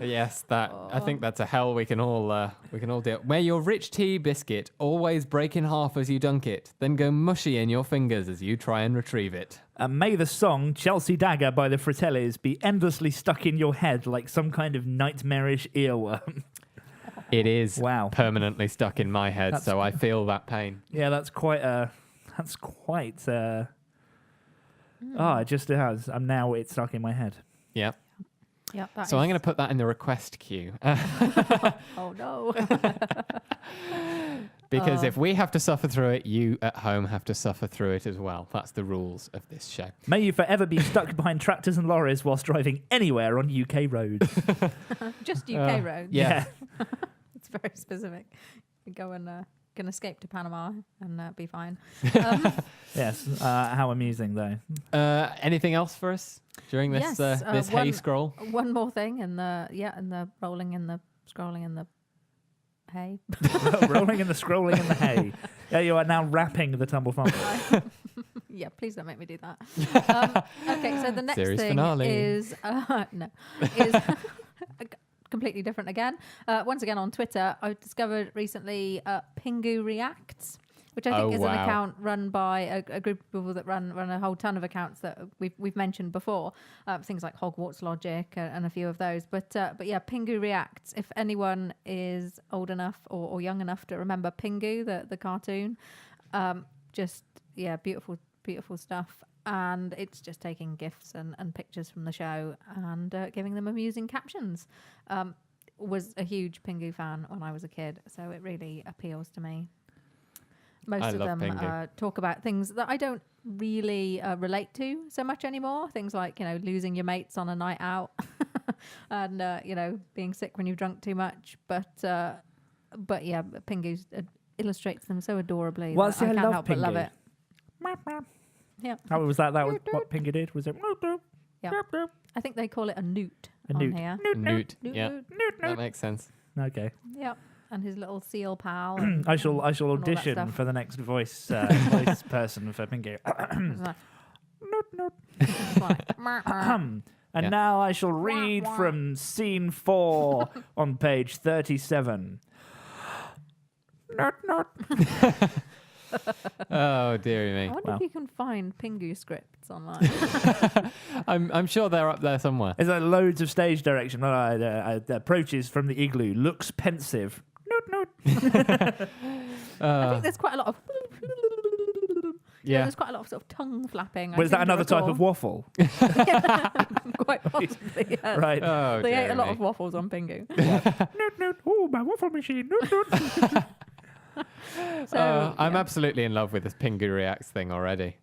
Yes, I think that's a hell we can all deal. May your rich tea biscuit always break in half as you dunk it, then go mushy in your fingers as you try and retrieve it.
And may the song Chelsea Dagger by the Fratellis be endlessly stuck in your head like some kind of nightmarish earworm.
It is
Wow.
permanently stuck in my head, so I feel that pain.
Yeah, that's quite it just has. Now it's stuck in my head.
Yeah.
Yep, that
So I'm
is-
going to put that in the request queue.
Oh no.
Because if we have to suffer through it, you at home have to suffer through it as well. That's the rules of this show.
May you forever be stuck behind tractors and lorries whilst driving anywhere on UK roads.
Just UK roads.
Yeah.
It's very specific. You go and can escape to Panama and be fine.
Yes. How amusing, though.
Anything else for us during this
Yes,
this hay scroll?
One more thing in the rolling in the scrolling in the hay.
Rolling in the scrolling in the hay. Yeah, you are now rapping the Tumble Fumble.
Yeah, please don't make me do that. Okay, so the next
Series
thing
finale.
is completely different again. Once again on Twitter, I discovered recently Pingu Reacts, which I think is an account run by a group of people that run a whole ton of accounts that we've mentioned before, things like Hogwarts Logic and a few of those. But yeah, Pingu Reacts. If anyone is old enough or young enough to remember Pingu, the cartoon, beautiful stuff. And it's just taking GIFs and pictures from the show and giving them amusing captions. Was a huge Pingu fan when I was a kid, so it really appeals to me. Most
I
of
love
them
Pingu.
talk about things that I don't really relate to so much anymore. Things like, losing your mates on a night out and, being sick when you've drunk too much. But yeah, Pingu illustrates them so adorably.
Well,
that
see,
I
I
can't
love
help but love
Pingu.
it. Yeah.
How was that? That was what Pingu did? Was it?
Yeah. I think they call it a newt
A
on
newt.
here.
Newt.
Newt,
Yeah,
newt.
that makes sense.
Okay.
Yep. And his little seal pal. And,
I shall
all that
audition
stuff.
for the next voice person for Pingu.
It's like,
It's like,
it's like,
and
Yeah.
now I shall read from scene 4 on page 37.
Oh, dearie
I
me.
wonder
Wow.
if you can find Pingu scripts online.
I'm sure they're up there somewhere.
There's loads of stage direction. Approaches from the igloo. Looks pensive.
I think there's quite a lot of.
Yeah.
There's quite a lot of sort of tongue flapping. I
Was that
seem to
another type
recall.
of waffle?
Quite possibly. Yes.
Right.
Oh,
They ate
dearie
a lot
me.
of waffles on Pingu.
Oh, my waffle machine.
So
I'm
yeah.
absolutely in love with this Pingu Reacts thing already.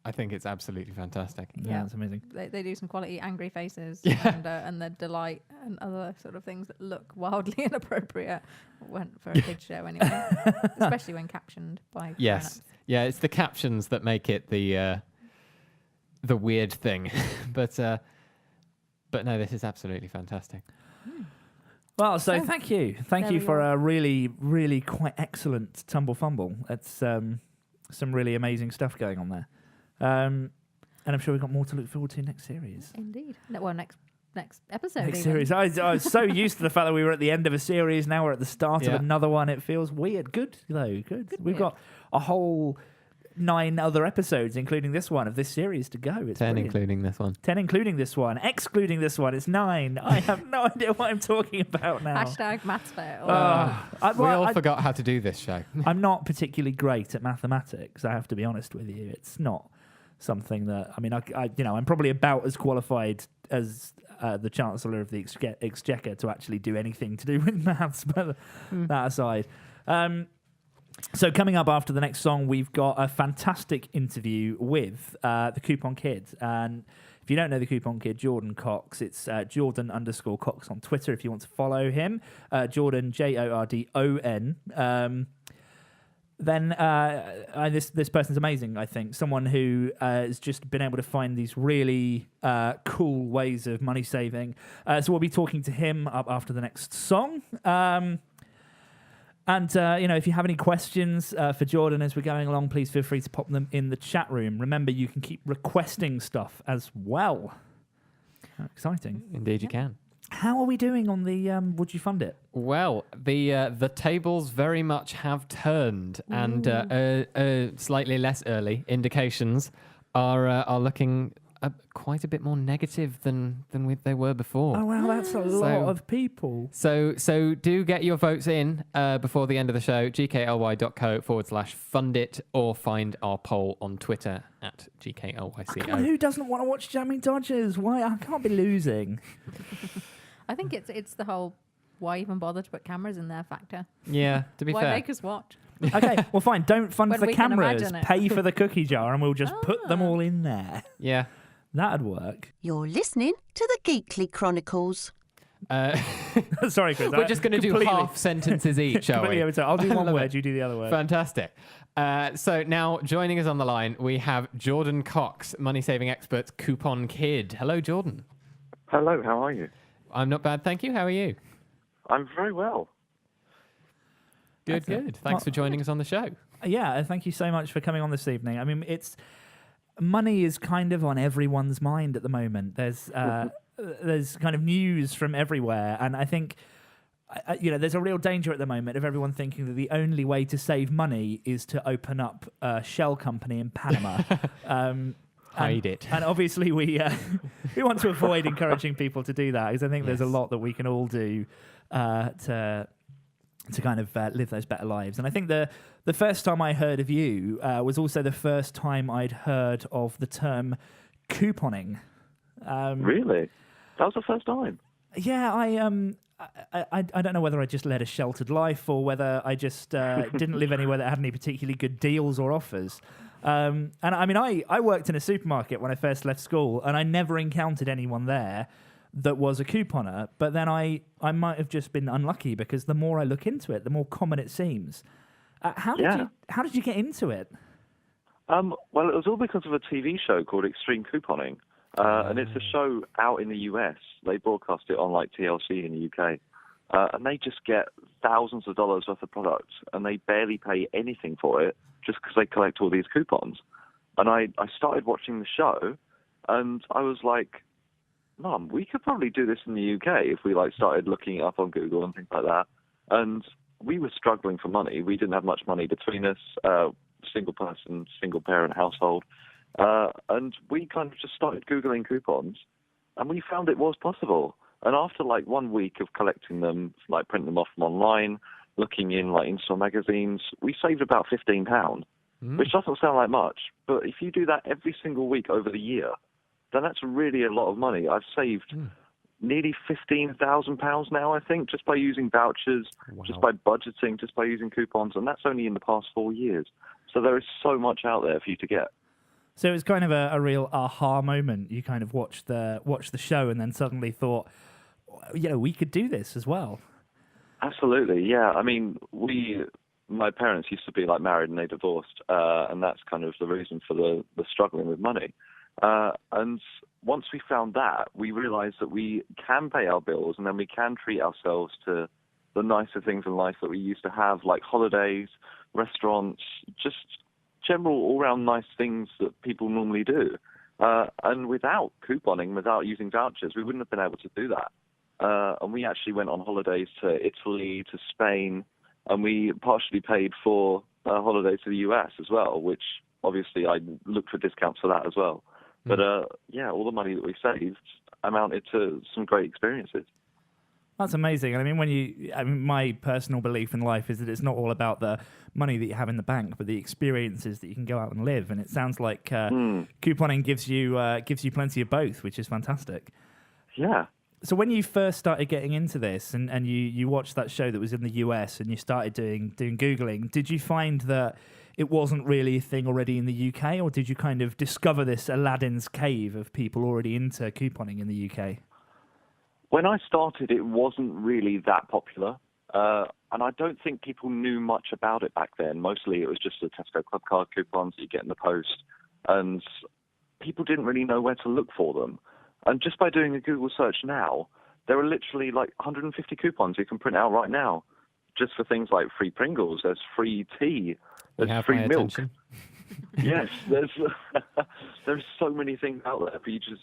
I think it's absolutely fantastic.
Yeah, that's amazing.
They do some quality angry faces
Yeah.
and their delight and other sort of things that look wildly inappropriate for a kids show anyway, especially when captioned by
Yes.
grown-ups.
Yeah, it's the captions that make it the weird thing. But no, this is absolutely fantastic.
Well, so
So,
thank you. Thank
there
you
we
for
are.
a really, really quite excellent Tumble Fumble. It's some really amazing stuff going on there. And I'm sure we've got more to look forward to next series.
Indeed. No, well, next next episode.
Next
even.
series. I was so used to the fact that we were at the end of a series. Now we're at the start of another one. It feels weird. Good though. Good. We've got a whole 9 other episodes, including this one, of this series to go. It's
10
brilliant.
including this one.
10 including this one. Excluding this one, it's 9. I have no idea what I'm talking about now.
Hashtag maths fail.
We all forgot how to do this show.
I'm not particularly great at mathematics. I have to be honest with you. It's not something that I'm probably about as qualified as the Chancellor of the Exchequer to actually do anything to do with maths. But that aside. So coming up after the next song, we've got a fantastic interview with the Coupon Kid. And if you don't know the Coupon Kid, Jordan Cox, it's Jordan_Cox on Twitter if you want to follow him. Jordan, Jordon. This person's amazing, I think. Someone who has just been able to find these really cool ways of money saving. So we'll be talking to him up after the next song. If you have any questions for Jordan as we're going along, please feel free to pop them in the chat room. Remember, you can keep requesting stuff as well. How exciting.
Indeed you can.
How are we doing on the Would You Fund It?
Well, the tables very much have turned, and slightly less early indications are looking quite a bit more negative than they were before.
Oh, wow, that's a lot of people.
So do get your votes in before the end of the show, gkly.co/fundit, or find our poll on Twitter at GKLYCO.
Come on, who doesn't want to watch Jamming Dodgers? Why? I can't be losing.
I think it's the whole why even bother to put cameras in there factor.
Yeah, to be
why
fair.
make us watch?
Okay, well, fine. Don't fund
When
the
we can
cameras.
imagine it.
Pay for the cookie jar, and we'll just put them all in there.
Yeah.
That'd work.
You're listening to the Geekly Chronicles.
Sorry, Chris.
We're just going to do half sentences each, shall we?
I'll do one
Love
word,
it.
you do the other word.
Fantastic. So now joining us on the line, we have Jordan Cox, money-saving expert, Coupon Kid. Hello, Jordan.
Hello, how are you?
I'm not bad, thank you. How are you?
I'm very well.
Good, good. Thanks for joining us on the show.
Yeah, thank you so much for coming on this evening. I mean, money is kind of on everyone's mind at the moment. There's kind of news from everywhere, and I think there's a real danger at the moment of everyone thinking that the only way to save money is to open up a shell company in Panama.
Hide it.
And obviously we want to avoid encouraging people to do that, because I think there's a lot that we can all do to kind of live those better lives. And I think the first time I heard of you was also the first time I'd heard of the term couponing.
Really? That was the first time?
Yeah, I don't know whether I just led a sheltered life or whether I just didn't live anywhere that had any particularly good deals or offers. And I mean, I worked in a supermarket when I first left school, and I never encountered anyone there that was a couponer. But then I might have just been unlucky, because the more I look into it, the more common it seems. How did you get into it?
Well, it was all because of a TV show called Extreme Couponing. And it's a show out in the US. They broadcast it on like TLC in the UK. And they just get thousands of dollars worth of products, and they barely pay anything for it just because they collect all these coupons. And I started watching the show, and I was like, Mum, we could probably do this in the UK if we like started looking it up on Google and things like that. And we were struggling for money. We didn't have much money between us, single person, single parent household. And we kind of just started Googling coupons, and we found it was possible. And after like 1 week of collecting them, like printing them off from online, looking in like in-store magazines, we saved about £15, which doesn't sound like much. But if you do that every single week over the year, then that's really a lot of money. I've saved nearly £15,000 now, I think, just by using vouchers, just by budgeting, just by using coupons, and that's only in the past 4 years. So there is so much out there for you to get.
So it was kind of a real aha moment. You kind of watched the show and then suddenly thought, we could do this as well.
Absolutely, yeah. I mean, my parents used to be like married and they divorced, and that's kind of the reason for the struggling with money. And once we found that, we realized that we can pay our bills, and then we can treat ourselves to the nicer things in life that we used to have, like holidays, restaurants, just general all-round nice things that people normally do. And without couponing, without using vouchers, we wouldn't have been able to do that. And we actually went on holidays to Italy, to Spain, and we partially paid for a holiday to the US as well, which obviously I looked for discounts for that as well. But all the money that we saved amounted to some great experiences.
That's amazing. And I mean, my personal belief in life is that it's not all about the money that you have in the bank, but the experiences that you can go out and live. And it sounds like couponing gives you plenty of both, which is fantastic.
Yeah.
So when you first started getting into this and you watched that show that was in the US and you started doing Googling, did you find that it wasn't really a thing already in the UK, or did you kind of discover this Aladdin's cave of people already into couponing in the UK?
When I started, it wasn't really that popular, and I don't think people knew much about it back then. Mostly it was just the Tesco Club card coupons that you get in the post, and people didn't really know where to look for them. And just by doing a Google search now, there are literally like 150 coupons you can print out right now, just for things like free Pringles, there's free tea, there's free milk. Yes, there's so many things out there for you to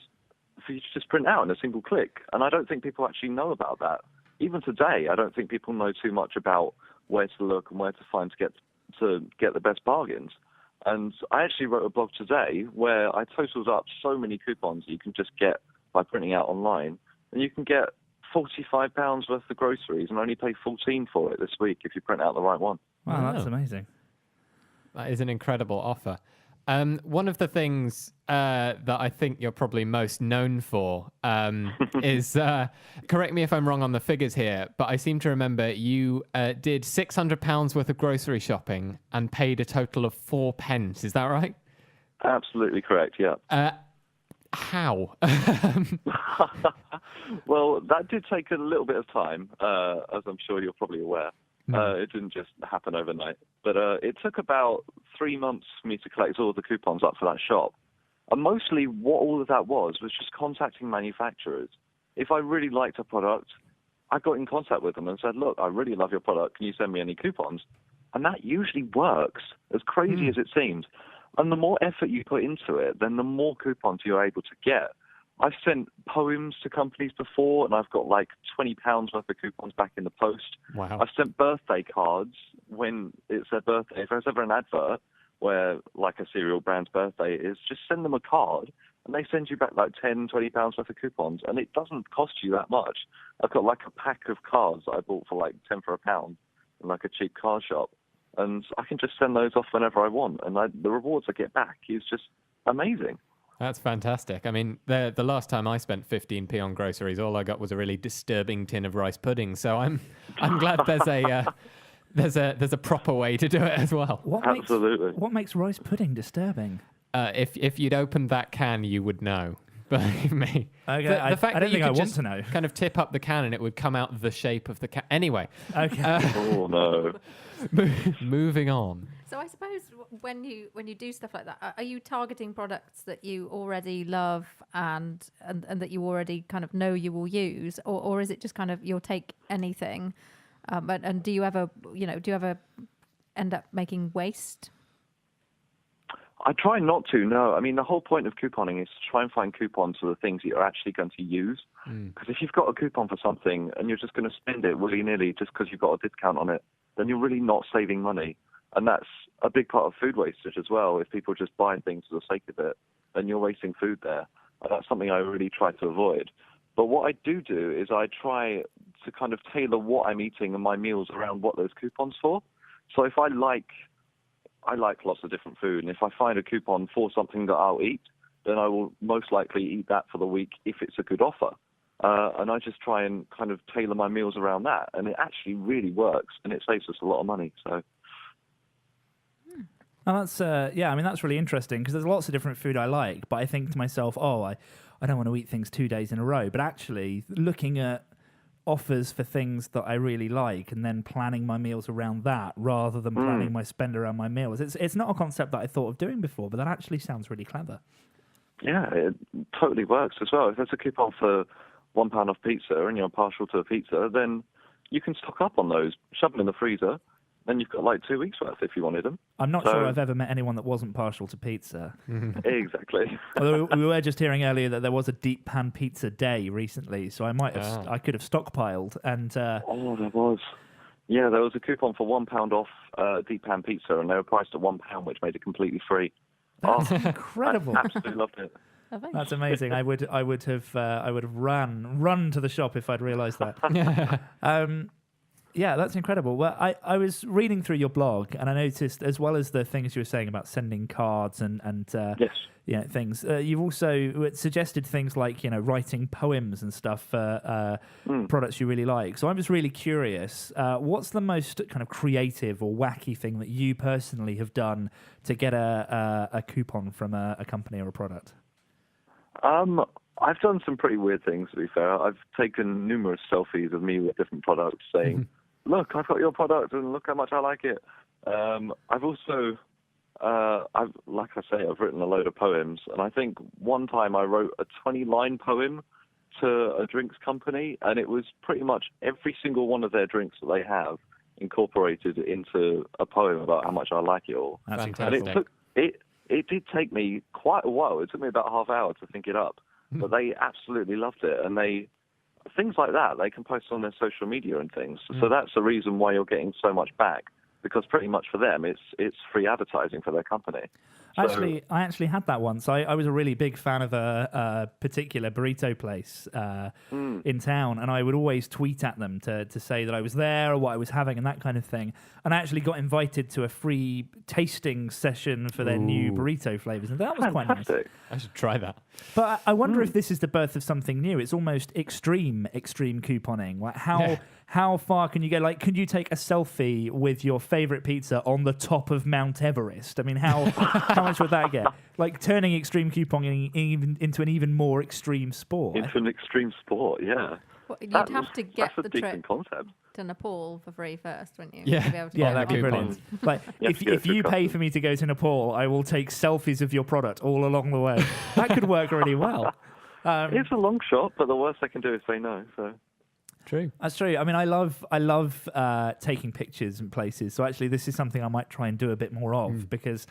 just print out in a single click. And I don't think people actually know about that. Even today, I don't think people know too much about where to look and where to find to get the best bargains. And I actually wrote a blog today where I totaled up so many coupons that you can just get by printing out online. And you can get £45 worth of groceries and only pay $14 for it this week if you print out the right one.
Wow, that's amazing.
That is an incredible offer. One of the things that I think you're probably most known for is, correct me if I'm wrong on the figures here, but I seem to remember you did £600 worth of grocery shopping and paid a total of 4 pence. Is that right?
Absolutely correct, yeah.
How?
Well, that did take a little bit of time, as I'm sure you're probably aware. It didn't just happen overnight. But it took about 3 months for me to collect all the coupons up for that shop. And mostly what all of that was just contacting manufacturers. If I really liked a product, I got in contact with them and said, look, I really love your product. Can you send me any coupons? And that usually works, as crazy as it seems. And the more effort you put into it, then the more coupons you're able to get. I've sent poems to companies before, and I've got like £20 worth of coupons back in the post.
Wow.
I've sent birthday cards when it's their birthday. If there's ever an advert where like a cereal brand's birthday is, just send them a card, and they send you back like £10, £20 worth of coupons, and it doesn't cost you that much. I've got like a pack of cards that I bought for like 10 for £1 in like a cheap card shop, and I can just send those off whenever I want, and the rewards I get back is just amazing.
That's fantastic. I mean, the last time I spent 15p on groceries, all I got was a really disturbing tin of rice pudding. So I'm glad there's a proper way to do it as well.
Absolutely.
What makes rice pudding disturbing?
If you'd opened that can, you would know. Believe me.
Okay,
The fact
I
that
don't
you
think I
could
want
just
to know.
kind of tip up the can and it would come out the shape of the can. Anyway.
Okay.
Oh no.
Moving on.
So I suppose when you do stuff like that, are you targeting products that you already love and that you already kind of know you will use, or is it just kind of you'll take anything? And do you ever end up making waste?
I try not to, no. I mean, the whole point of couponing is to try and find coupons for the things that you're actually going to use. Because if you've got a coupon for something and you're just going to spend it willy-nilly just because you've got a discount on it, then you're really not saving money. And that's a big part of food wastage as well. If people just buy things for the sake of it, then you're wasting food there. And that's something I really try to avoid. But what I do is I try to kind of tailor what I'm eating and my meals around what those coupons for. So if I like lots of different food, and if I find a coupon for something that I'll eat, then I will most likely eat that for the week if it's a good offer. And I just try and kind of tailor my meals around that, and it actually really works, and it saves us a lot of money. So.
Oh, that's I mean, that's really interesting because there's lots of different food I like, but I think to myself, I don't want to eat things 2 days in a row. But actually, looking at offers for things that I really like and then planning my meals around that rather than planning my spend around my meals. It's not a concept that I thought of doing before, but that actually sounds really clever.
Yeah, it totally works as well. If there's a coupon for £1 off pizza and you're partial to a pizza, then you can stock up on those, shove them in the freezer, then you've got like 2 weeks worth if you wanted them.
I'm not sure I've ever met anyone that wasn't partial to pizza.
Exactly.
Although we were just hearing earlier that there was a deep pan pizza day recently, so I could have stockpiled and.
Oh, there was. Yeah, there was a coupon for £1 off deep pan pizza, and they were priced at £1, which made it completely free.
That's incredible.
I absolutely loved it.
That's amazing. I would have run to the shop if I'd realised that. Yeah, that's incredible. Well, I was reading through your blog and I noticed, as well as the things you were saying about sending cards and
Yes.
things, you've also suggested things like writing poems and stuff for products you really like. So I'm just really curious, what's the most kind of creative or wacky thing that you personally have done to get a coupon from a company or a product?
I've done some pretty weird things, to be fair. I've taken numerous selfies of me with different products saying, look, I've got your product and look how much I like it. I've also, like I say, I've written a load of poems. And I think one time I wrote a 20-line poem to a drinks company, and it was pretty much every single one of their drinks that they have incorporated into a poem about how much I like it all.
That's
Fantastic.
incredible.
And it did take me quite a while. It took me about half hour to think it up. But they absolutely loved it, and things like that they can post on their social media and things. So that's the reason why you're getting so much back, because pretty much for them it's free advertising for their company.
I actually had that once. I was a really big fan of a particular burrito place in town, and I would always tweet at them to say that I was there or what I was having and that kind of thing. And I actually got invited to a free tasting session for their new burrito flavors, and that was quite nice.
I should try that.
But I wonder if this is the birth of something new. It's almost extreme couponing. Like how far can you go? Like, can you take a selfie with your favorite pizza on the top of Mount Everest? I mean, how much would that get? Like turning extreme couponing into an even more extreme sport.
Into an extreme sport, yeah.
Well, you'd have to get
that's
the
a
trip
decent concept.
to Nepal for free first, wouldn't you?
Yeah.
To be able to
Yeah,
get
that'd be
one.
brilliant. Like,
Yes,
if you pay for me to go to Nepal, I will take selfies of your product all along the way. That could work really well.
It's a long shot, but the worst they can do is say no. So
True.
That's true. I mean, I love taking pictures in places. So actually, this is something I might try and do a bit more of because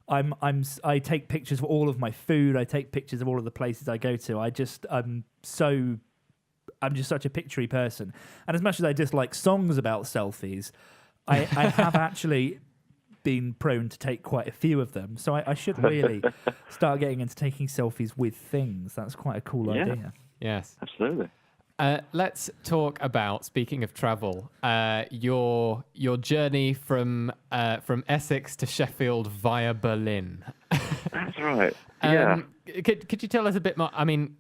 I take pictures of all of my food. I take pictures of all of the places I go to. I'm just such a picture-y person. And as much as I dislike songs about selfies, I have actually been prone to take quite a few of them. So I should really start getting into taking selfies with things. That's quite a cool idea.
Yes.
absolutely.
Let's talk about, speaking of travel, your journey from Essex to Sheffield via Berlin.
That's right. Yeah.
Could you tell us a bit more? I mean,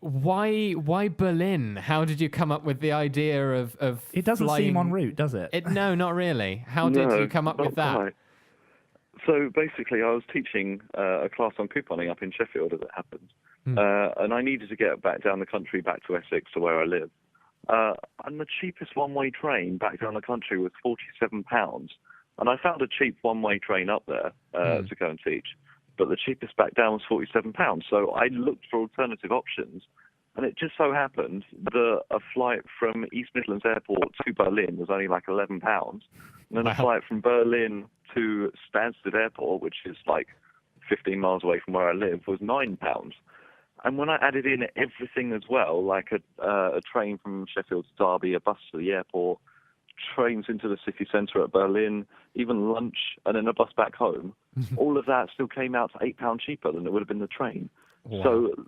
why Berlin? How did you come up with the idea of
It doesn't
flying?
seem en route, does it?
No, not really. How did
No,
you come up
not
with that?
quite. So basically, I was teaching a class on couponing up in Sheffield, as it happens, and I needed to get back down the country, back to Essex, to where I live. And the cheapest one-way train back down the country was £47, and I found a cheap one-way train up there to go and teach. But the cheapest back down was £47. So I looked for alternative options, and it just so happened that a flight from East Midlands Airport to Berlin was only like £11, and then a flight from Berlin to Stansted Airport, which is like 15 miles away from where I live, was £9. And when I added in everything as well, like a train from Sheffield to Derby, a bus to the airport, trains into the city centre at Berlin, even lunch, and then a bus back home, all of that still came out to £8 cheaper than it would have been the train.
Wow.
So,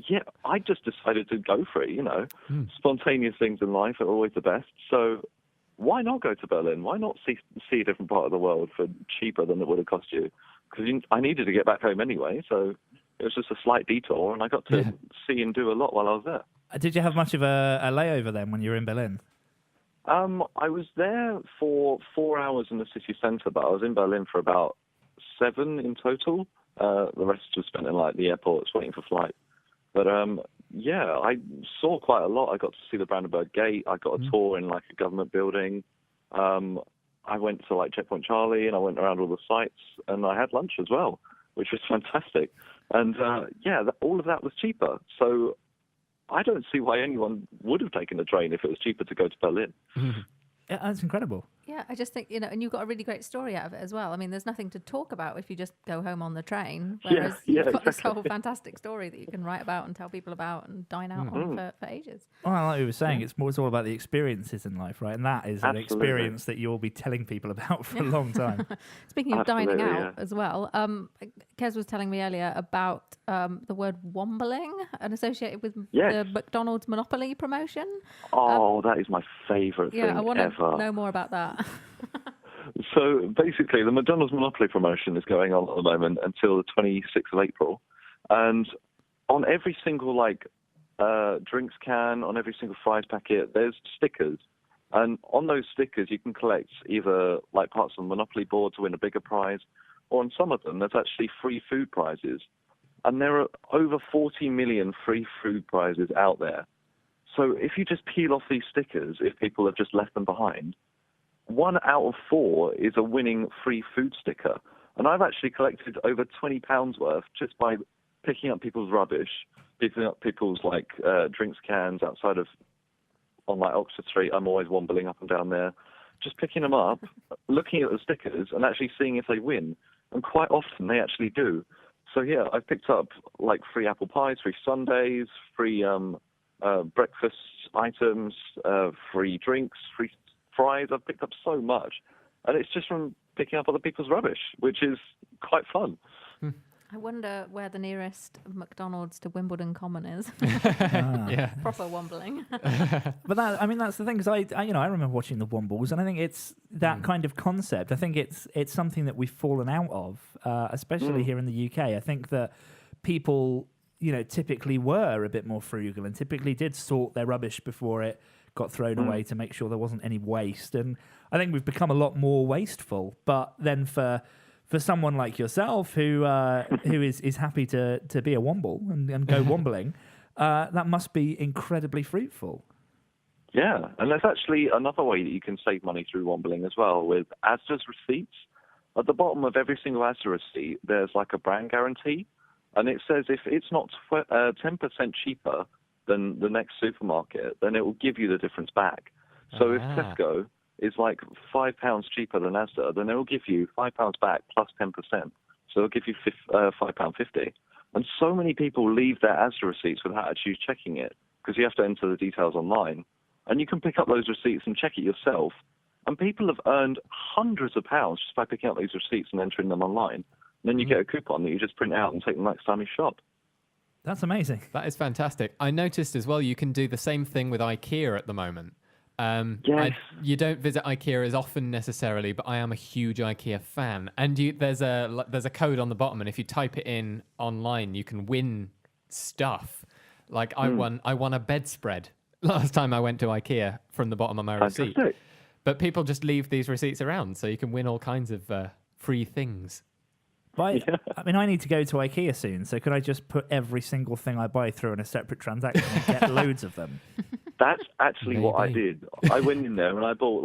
yeah, I just decided to go for it, Spontaneous things in life are always the best. So why not go to Berlin? Why not see a different part of the world for cheaper than it would have cost you? Because I needed to get back home anyway, so it was just a slight detour, and I got to see and do a lot while I was there.
Did you have much of a layover then when you were in Berlin?
I was there for 4 hours in the city centre, but I was in Berlin for about 7 in total. The rest was spent in the airports waiting for flight. But I saw quite a lot. I got to see the Brandenburg Gate. I got a tour in a government building. I went to Checkpoint Charlie, and I went around all the sites, and I had lunch as well, which was fantastic. And all of that was cheaper. So I don't see why anyone would have taken the train if it was cheaper to go to Berlin.
Yeah, that's incredible.
Yeah, I just think, and you've got a really great story out of it as well. I mean, there's nothing to talk about if you just go home on the train, whereas you've got this whole fantastic story that you can write about and tell people about and dine out on for ages.
Well, like we were saying, it's all about the experiences in life, right? And that is an experience that you'll be telling people about for a long time.
Speaking of dining out as well, Kez was telling me earlier about the word wombling and associated with the McDonald's Monopoly promotion.
Oh, that is my favourite thing ever.
I want to know more about that.
So basically, the McDonald's Monopoly promotion is going on at the moment until the 26th of April. And on every single, drinks can, on every single fries packet, there's stickers. And on those stickers, you can collect either, parts of the Monopoly board to win a bigger prize, or on some of them, there's actually free food prizes. And there are over 40 million free food prizes out there. So if you just peel off these stickers, if people have just left them behind, 1 out of 4 is a winning free food sticker. And I've actually collected over £20 worth just by picking up people's rubbish, picking up people's drinks cans outside of, on Oxford Street. I'm always wombling up and down there, just picking them up, looking at the stickers and actually seeing if they win. And quite often they actually do. So yeah, I've picked up free apple pies, free sundaes, free breakfast items, free drinks, free fries. I've picked up so much, and it's just from picking up other people's rubbish, which is quite fun.
I wonder where the nearest McDonald's to Wimbledon Common is. Proper wombling.
But that's the thing, because I remember watching the Wombles, and I think it's that kind of concept. I think it's something that we've fallen out of, especially here in the UK. I think that people, typically were a bit more frugal and typically did sort their rubbish before it got thrown away to make sure there wasn't any waste. And I think we've become a lot more wasteful. But then for someone like yourself who is happy to be a womble and go wombling, that must be incredibly fruitful.
Yeah, and there's actually another way that you can save money through wombling as well, with Asda's receipts. At the bottom of every single Asda receipt, there's a brand guarantee, and it says if it's not 10% cheaper than the next supermarket, then it will give you the difference back. So if Tesco is £5 cheaper than Asda, then it will give you £5 back plus 10%. So it'll give you £5.50. And so many people leave their Asda receipts without actually checking it, because you have to enter the details online. And you can pick up those receipts and check it yourself. And people have earned hundreds of pounds just by picking up these receipts and entering them online. And then you get a coupon that you just print out and take the next time you shop.
That's amazing.
That is fantastic. I noticed as well you can do the same thing with IKEA at the moment.
Yes.
You don't visit IKEA as often necessarily, but I am a huge IKEA fan. And there's a code on the bottom, and if you type it in online, you can win stuff. I won a bedspread last time I went to IKEA from the bottom of my receipt. But people just leave these receipts around, so you can win all kinds of free things.
I need to go to IKEA soon, so could I just put every single thing I buy through in a separate transaction and get loads of them?
That's actually what I did. I went in there and I bought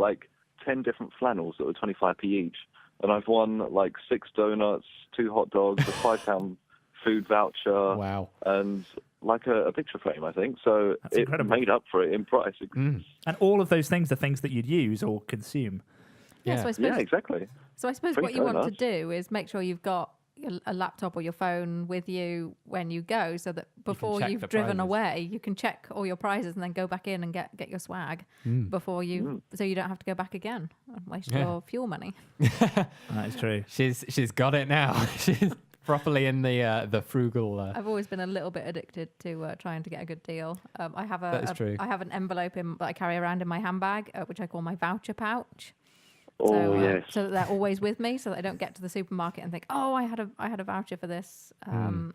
10 different flannels that were 25p each, and I've won 6 donuts, 2 hot dogs, a £5 food voucher, and a picture frame, I think. So it made up for it in price.
And all of those things are things that you'd use or consume.
Yeah, so I suppose,
exactly.
So I suppose what you want to do is make sure you've got a laptop or your phone with you when you go, so that before you've driven away, you can check all your prizes and then go back in and get your swag before you, so you don't have to go back again and waste your fuel money.
That is true.
She's got it now. She's properly in the frugal.
I've always been a little bit addicted to trying to get a good deal. I have I have an envelope that I carry around in my handbag, which I call my voucher pouch. So that they're always with me, so that I don't get to the supermarket and think, oh, I had a voucher for this, and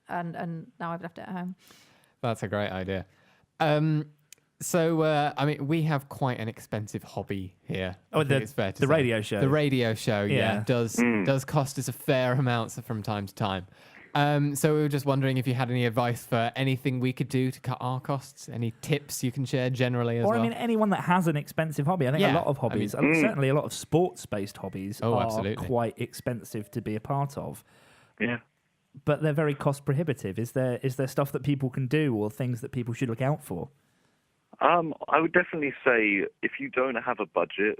now I've left it at home.
That's a great idea. So we have quite an expensive hobby here.
Oh, it's fair to say. Radio show.
The radio show, does cost us a fair amount from time to time. So we were just wondering if you had any advice for anything we could do to cut our costs, any tips you can share generally as well.
Or, anyone that has an expensive hobby. I think a lot of hobbies, certainly a lot of sports-based hobbies are quite expensive to be a part of.
Yeah.
But they're very cost prohibitive. Is there stuff that people can do or things that people should look out for?
I would definitely say if you don't have a budget,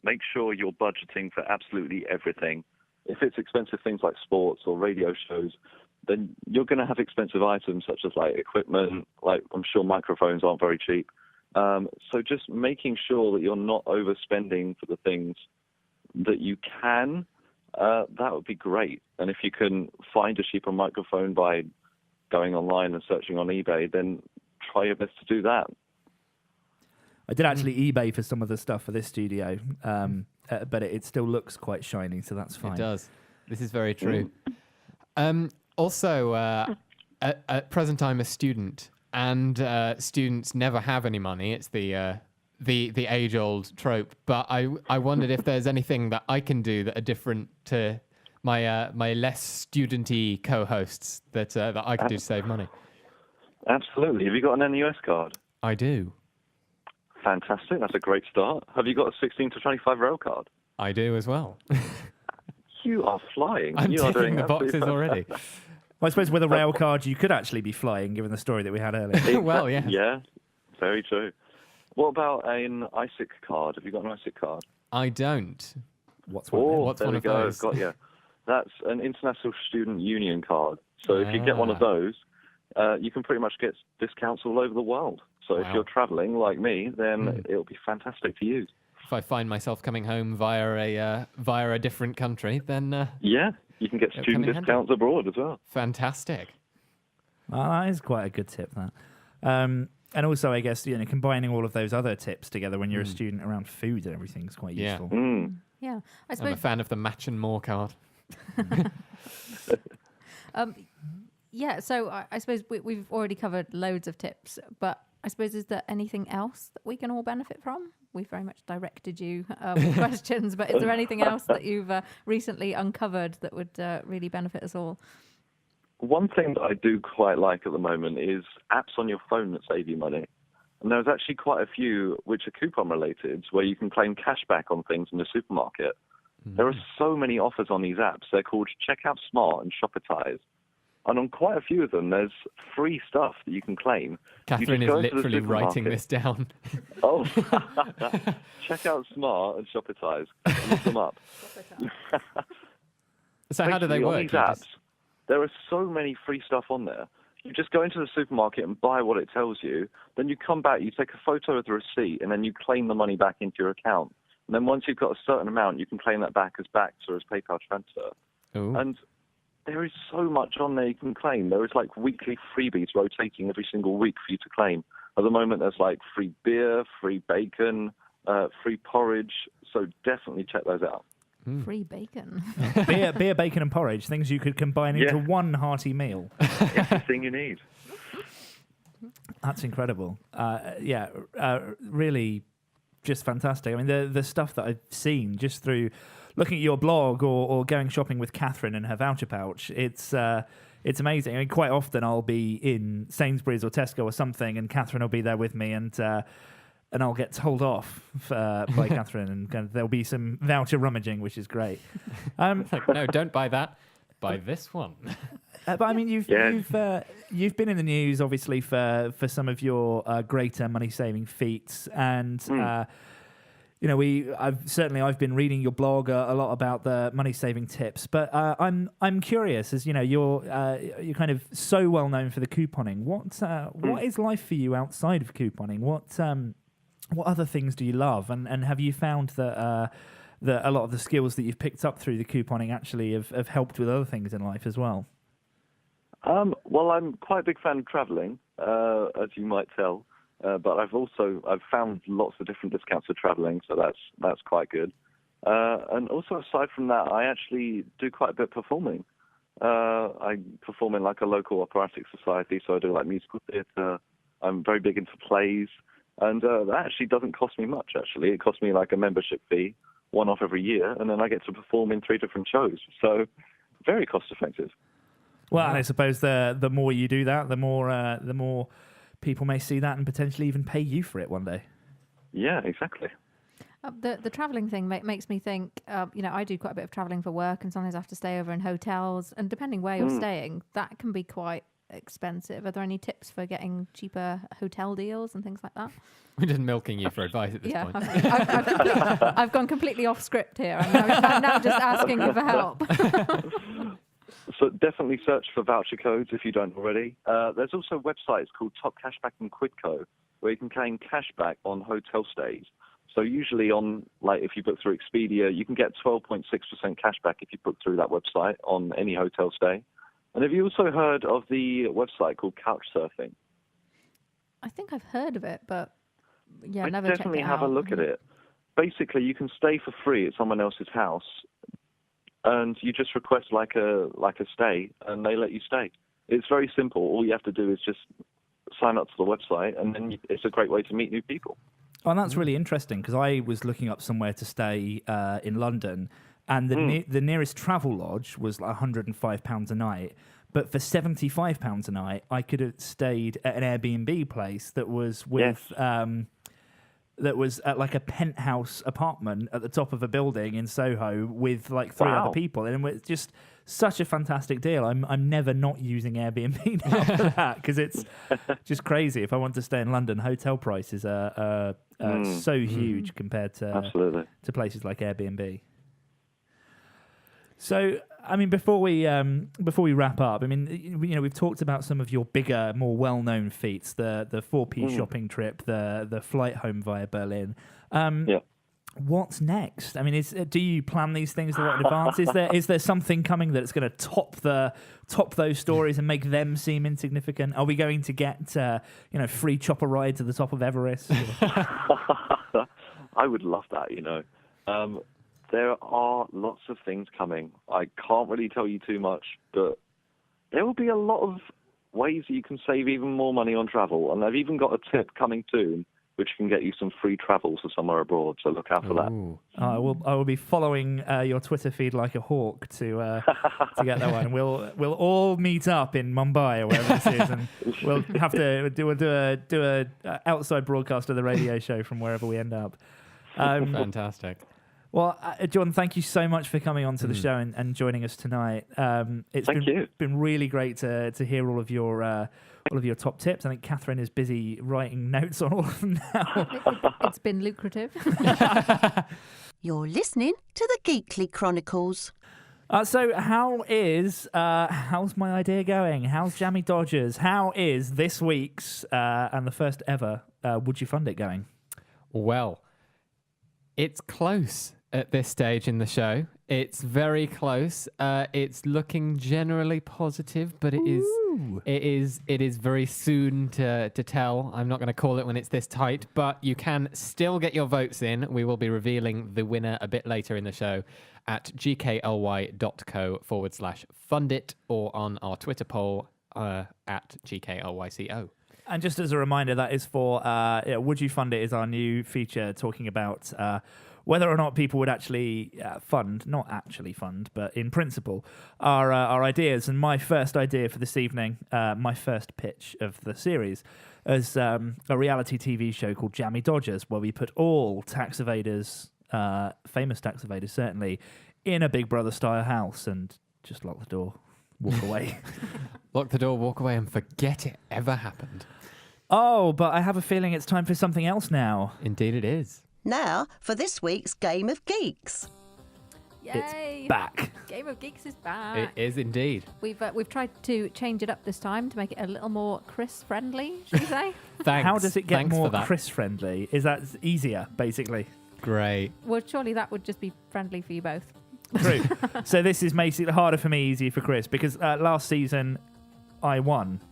make sure you're budgeting for absolutely everything. If it's expensive things like sports or radio shows, then you're going to have expensive items such as like equipment, like I'm sure microphones aren't very cheap. So just making sure that you're not overspending for the things that you can, that would be great. And if you can find a cheaper microphone by going online and searching on eBay, then try your best to do that.
I did actually eBay for some of the stuff for this studio, but it still looks quite shiny, so that's fine.
It does. This is very true. Also, at present I'm a student, and students never have any money. It's the age-old trope. But I wondered if there's anything that I can do that are different to my less studenty co-hosts that I can do to save money.
Absolutely. Have you got an NUS card?
I do.
Fantastic. That's a great start. Have you got a 16 to 25 rail card?
I do as well.
You are flying.
I'm
you are
ticking
doing
the boxes already.
Well, I suppose with a rail card, you could actually be flying, given the story that we had earlier.
Well, yeah.
Yeah, very true. What about an ISIC card? Have you got an ISIC card?
I don't.
What's one?
Oh,
What's
there
one
we
of
go.
those?
Got you. That's an International Student Union card. So if you get one of those, you can pretty much get discounts all over the world. So if you're traveling like me, then it'll be fantastic to use.
If I find myself coming home via a different country, then
Yeah, you can get
It'll
student
come in handy.
discounts abroad as well.
fantastic.
Well, that is quite a good tip, that. And also, I guess, combining all of those other tips together when you're a student around food and everything is quite
Yeah.
useful.
Yeah, I
I'm a
suppose.
fan of the Match and More card.
Yeah, so I suppose we've already covered loads of tips, but I suppose is there anything else that we can all benefit from? We've very much directed you with questions, but is there anything else that you've recently uncovered that would really benefit us all?
One thing that I do quite like at the moment is apps on your phone that save you money. And there's actually quite a few which are coupon related, where you can claim cash back on things in the supermarket. There are so many offers on these apps. They're called Checkout Smart and Shopitize. And on quite a few of them, there's free stuff that you can claim.
Catherine is literally writing this down.
Oh, Checkout Smart and Shopitize. Look them up.
So how do they
Basically,
work?
on these apps, there are so many free stuff on there. You just go into the supermarket and buy what it tells you. Then you come back, you take a photo of the receipt, and then you claim the money back into your account. And then once you've got a certain amount, you can claim that back as BACS or as PayPal transfer.
Ooh.
And there is so much on there you can claim. There is like weekly freebies rotating every single week for you to claim. At the moment, there's like free beer, free bacon, free porridge. So definitely check those out.
Free bacon.
beer, bacon, and porridge, things you could combine into one hearty meal.
Everything you need.
That's incredible. Really just fantastic. I mean, the stuff that I've seen just through looking at your blog or going shopping with Catherine and her voucher pouch, it's amazing. I mean, quite often I'll be in Sainsbury's or Tesco or something, and Catherine will be there with me, and I'll get told off by Catherine, and there'll be some voucher rummaging, which is great.
Like, no, don't buy that. Buy this one.
But I mean, you've been in the news obviously for some of your greater money saving feats, and I've been reading your blog a lot about the money saving tips. But I'm curious, as you're kind of so well known for the couponing. What is life for you outside of couponing? What other things do you love, and have you found that a lot of the skills that you've picked up through the couponing actually have helped with other things in life as well?
Well, I'm quite a big fan of travelling, as you might tell. But I've found lots of different discounts for travelling, so that's quite good. And also aside from that, I actually do quite a bit of performing. I perform in like a local operatic society, so I do like musical theatre. I'm very big into plays, and that actually doesn't cost me much. Actually, it costs me like a membership fee, one off every year, and then I get to perform in 3 different shows. So very cost effective.
Well, and I suppose the more you do that, the more people may see that and potentially even pay you for it one day.
Yeah, exactly.
The travelling thing makes me think, I do quite a bit of travelling for work, and sometimes I have to stay over in hotels, and depending where you're staying, that can be quite expensive. Are there any tips for getting cheaper hotel deals and things like that?
We're just milking you for advice at this
Yeah,
point.
I've gone completely off script here. I'm now just asking you for help.
So definitely search for voucher codes if you don't already. There's also websites called Top Cashback and Quidco where you can claim cashback on hotel stays. So usually on, like, if you book through Expedia, you can get 12.6% cashback if you book through that website on any hotel stay. And have you also heard of the website called Couchsurfing?
I think I've heard of it, but yeah,
I
never checked
definitely
it
have
out.
a look at it. Basically, you can stay for free at someone else's house, and you just request like a stay, and they let you stay. It's very simple. All you have to do is just sign up to the website, and then it's a great way to meet new people.
Oh, and that's really interesting because I was looking up somewhere to stay in London, and the nearest travel lodge was like £105 a night. But for £75 a night, I could have stayed at an Airbnb place that was with that was at like a penthouse apartment at the top of a building in Soho with like 3 other people, and it's just such a fantastic deal. I'm never not using Airbnb now for that because it's just crazy. If I want to stay in London, hotel prices are so huge compared to places like Airbnb. So, I mean, before we wrap up, I mean, we've talked about some of your bigger, more well-known feats: the 4p shopping trip, the flight home via Berlin. What's next? I mean, do you plan these things a lot in advance? Is there something coming that's going to top those stories and make them seem insignificant? Are we going to get free chopper ride to the top of Everest?
I would love that. There are lots of things coming. I can't really tell you too much, but there will be a lot of ways that you can save even more money on travel. And I've even got a tip coming soon, which can get you some free travel to somewhere abroad. So look out for that.
I will be following your Twitter feed like a hawk to get that one. We'll all meet up in Mumbai or wherever this is, and we'll have to do a outside broadcast of the radio show from wherever we end up.
Fantastic.
Well, John, thank you so much for coming onto the show and joining us tonight. It's been really great to hear all of your top tips. I think Catherine is busy writing notes on all of them now.
It's been lucrative.
You're listening to the Geekly Chronicles.
So how's my idea going? How's Jammy Dodgers? How is this week's and the first ever Would You Fund It going?
Well, it's close at this stage in the show. It's very close. It's looking generally positive, but it is very soon to tell. I'm not going to call it when it's this tight, but you can still get your votes in. We will be revealing the winner a bit later in the show at gkly.co/fundit or on our Twitter poll at gklyco.
And just as a reminder, that is for Would You Fund It is our new feature talking about whether or not people would actually not actually fund, but in principle, our ideas. And my first idea for this evening, my first pitch of the series, is a reality TV show called Jammy Dodgers, where we put all tax evaders, famous tax evaders certainly, in a Big Brother style house and just lock the door, walk away.
Lock the door, walk away, and forget it ever happened.
Oh, but I have a feeling it's time for something else now.
Indeed it is.
Now for this week's Game of Geeks.
Yay!
It's back.
Game of Geeks is back.
It is indeed.
We've tried to change it up this time to make it a little more Chris-friendly, should we say?
Thanks.
How does it get
Thanks
more
for that.
Chris-friendly? Is that easier, basically?
Great.
Well, surely that would just be friendly for you both.
True. So this is making it harder for me, easier for Chris, because last season I won.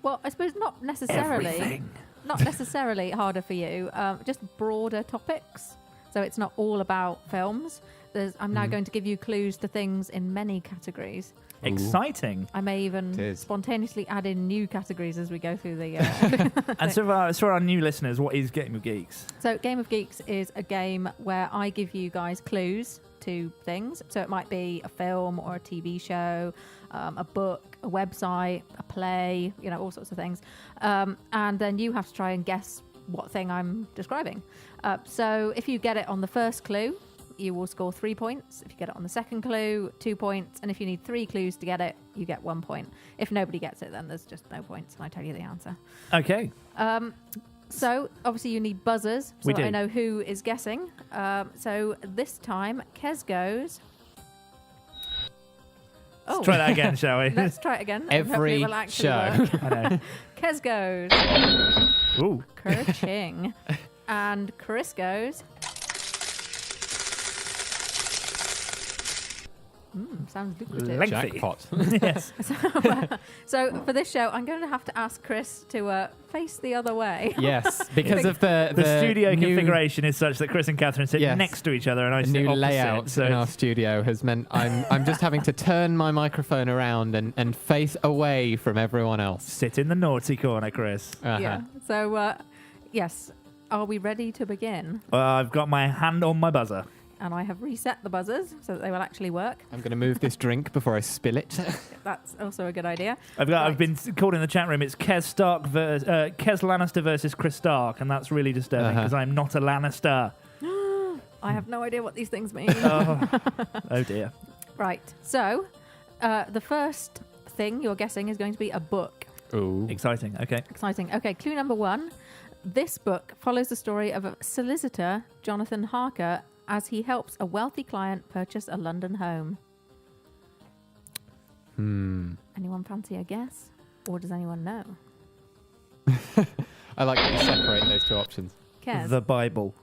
Well, I suppose not necessarily.
Everything.
Not necessarily harder for you, just broader topics. So it's not all about films. I'm now going to give you clues to things in many categories.
Exciting.
I may even spontaneously add in new categories as we go through the...
And so for our new listeners, what is Game of Geeks?
So Game of Geeks is a game where I give you guys clues to things. So it might be a film or a TV show, a book, a website, a play, all sorts of things. And then you have to try and guess what thing I'm describing. So if you get it on the first clue, you will score 3 points. If you get it on the second clue, 2 points. And if you need 3 clues to get it, you get 1 point. If nobody gets it, then there's just no points, and I tell you the answer.
Okay.
So, obviously, you need buzzers, so
We
that I
do.
know who is guessing. So, this time, Kez goes...
Let's try that again, shall we?
Let's try it again. and hopefully
Every
it will actually
show.
work.
I know.
Kez goes...
Ooh.
Kerching. And Chris goes... sounds lucrative.
Lengthy.
Jackpot.
Yes.
So for this show, I'm going to have to ask Chris to face the other way.
Yes, because of the
studio
new,
configuration is such that Chris and Catherine sit
Yes.
next to each other, and I
The
sit
new
opposite.
layout
So
in our
it's-
studio has meant I'm just having to turn my microphone around and face away from everyone else.
sit in the naughty corner, Chris.
Uh-huh.
Yeah. So, yes. Are we ready to begin?
I've got my hand on my buzzer.
And I have reset the buzzers so that they will actually work.
I'm going to move this drink before I spill it.
That's also a good idea.
I've
Right.
been called in the chat room. It's Kez Lannister versus Chris Stark, and that's really disturbing because I'm not a Lannister.
I have no idea what these things mean.
Oh dear.
Right. So, the first thing you're guessing is going to be a book.
Ooh.
Exciting. Okay.
Exciting. Okay, clue number 1. This book follows the story of a solicitor, Jonathan Harker, as he helps a wealthy client purchase a London home. Anyone fancy a guess? Or does anyone know?
I like that you separate those two options.
Kez?
The Bible.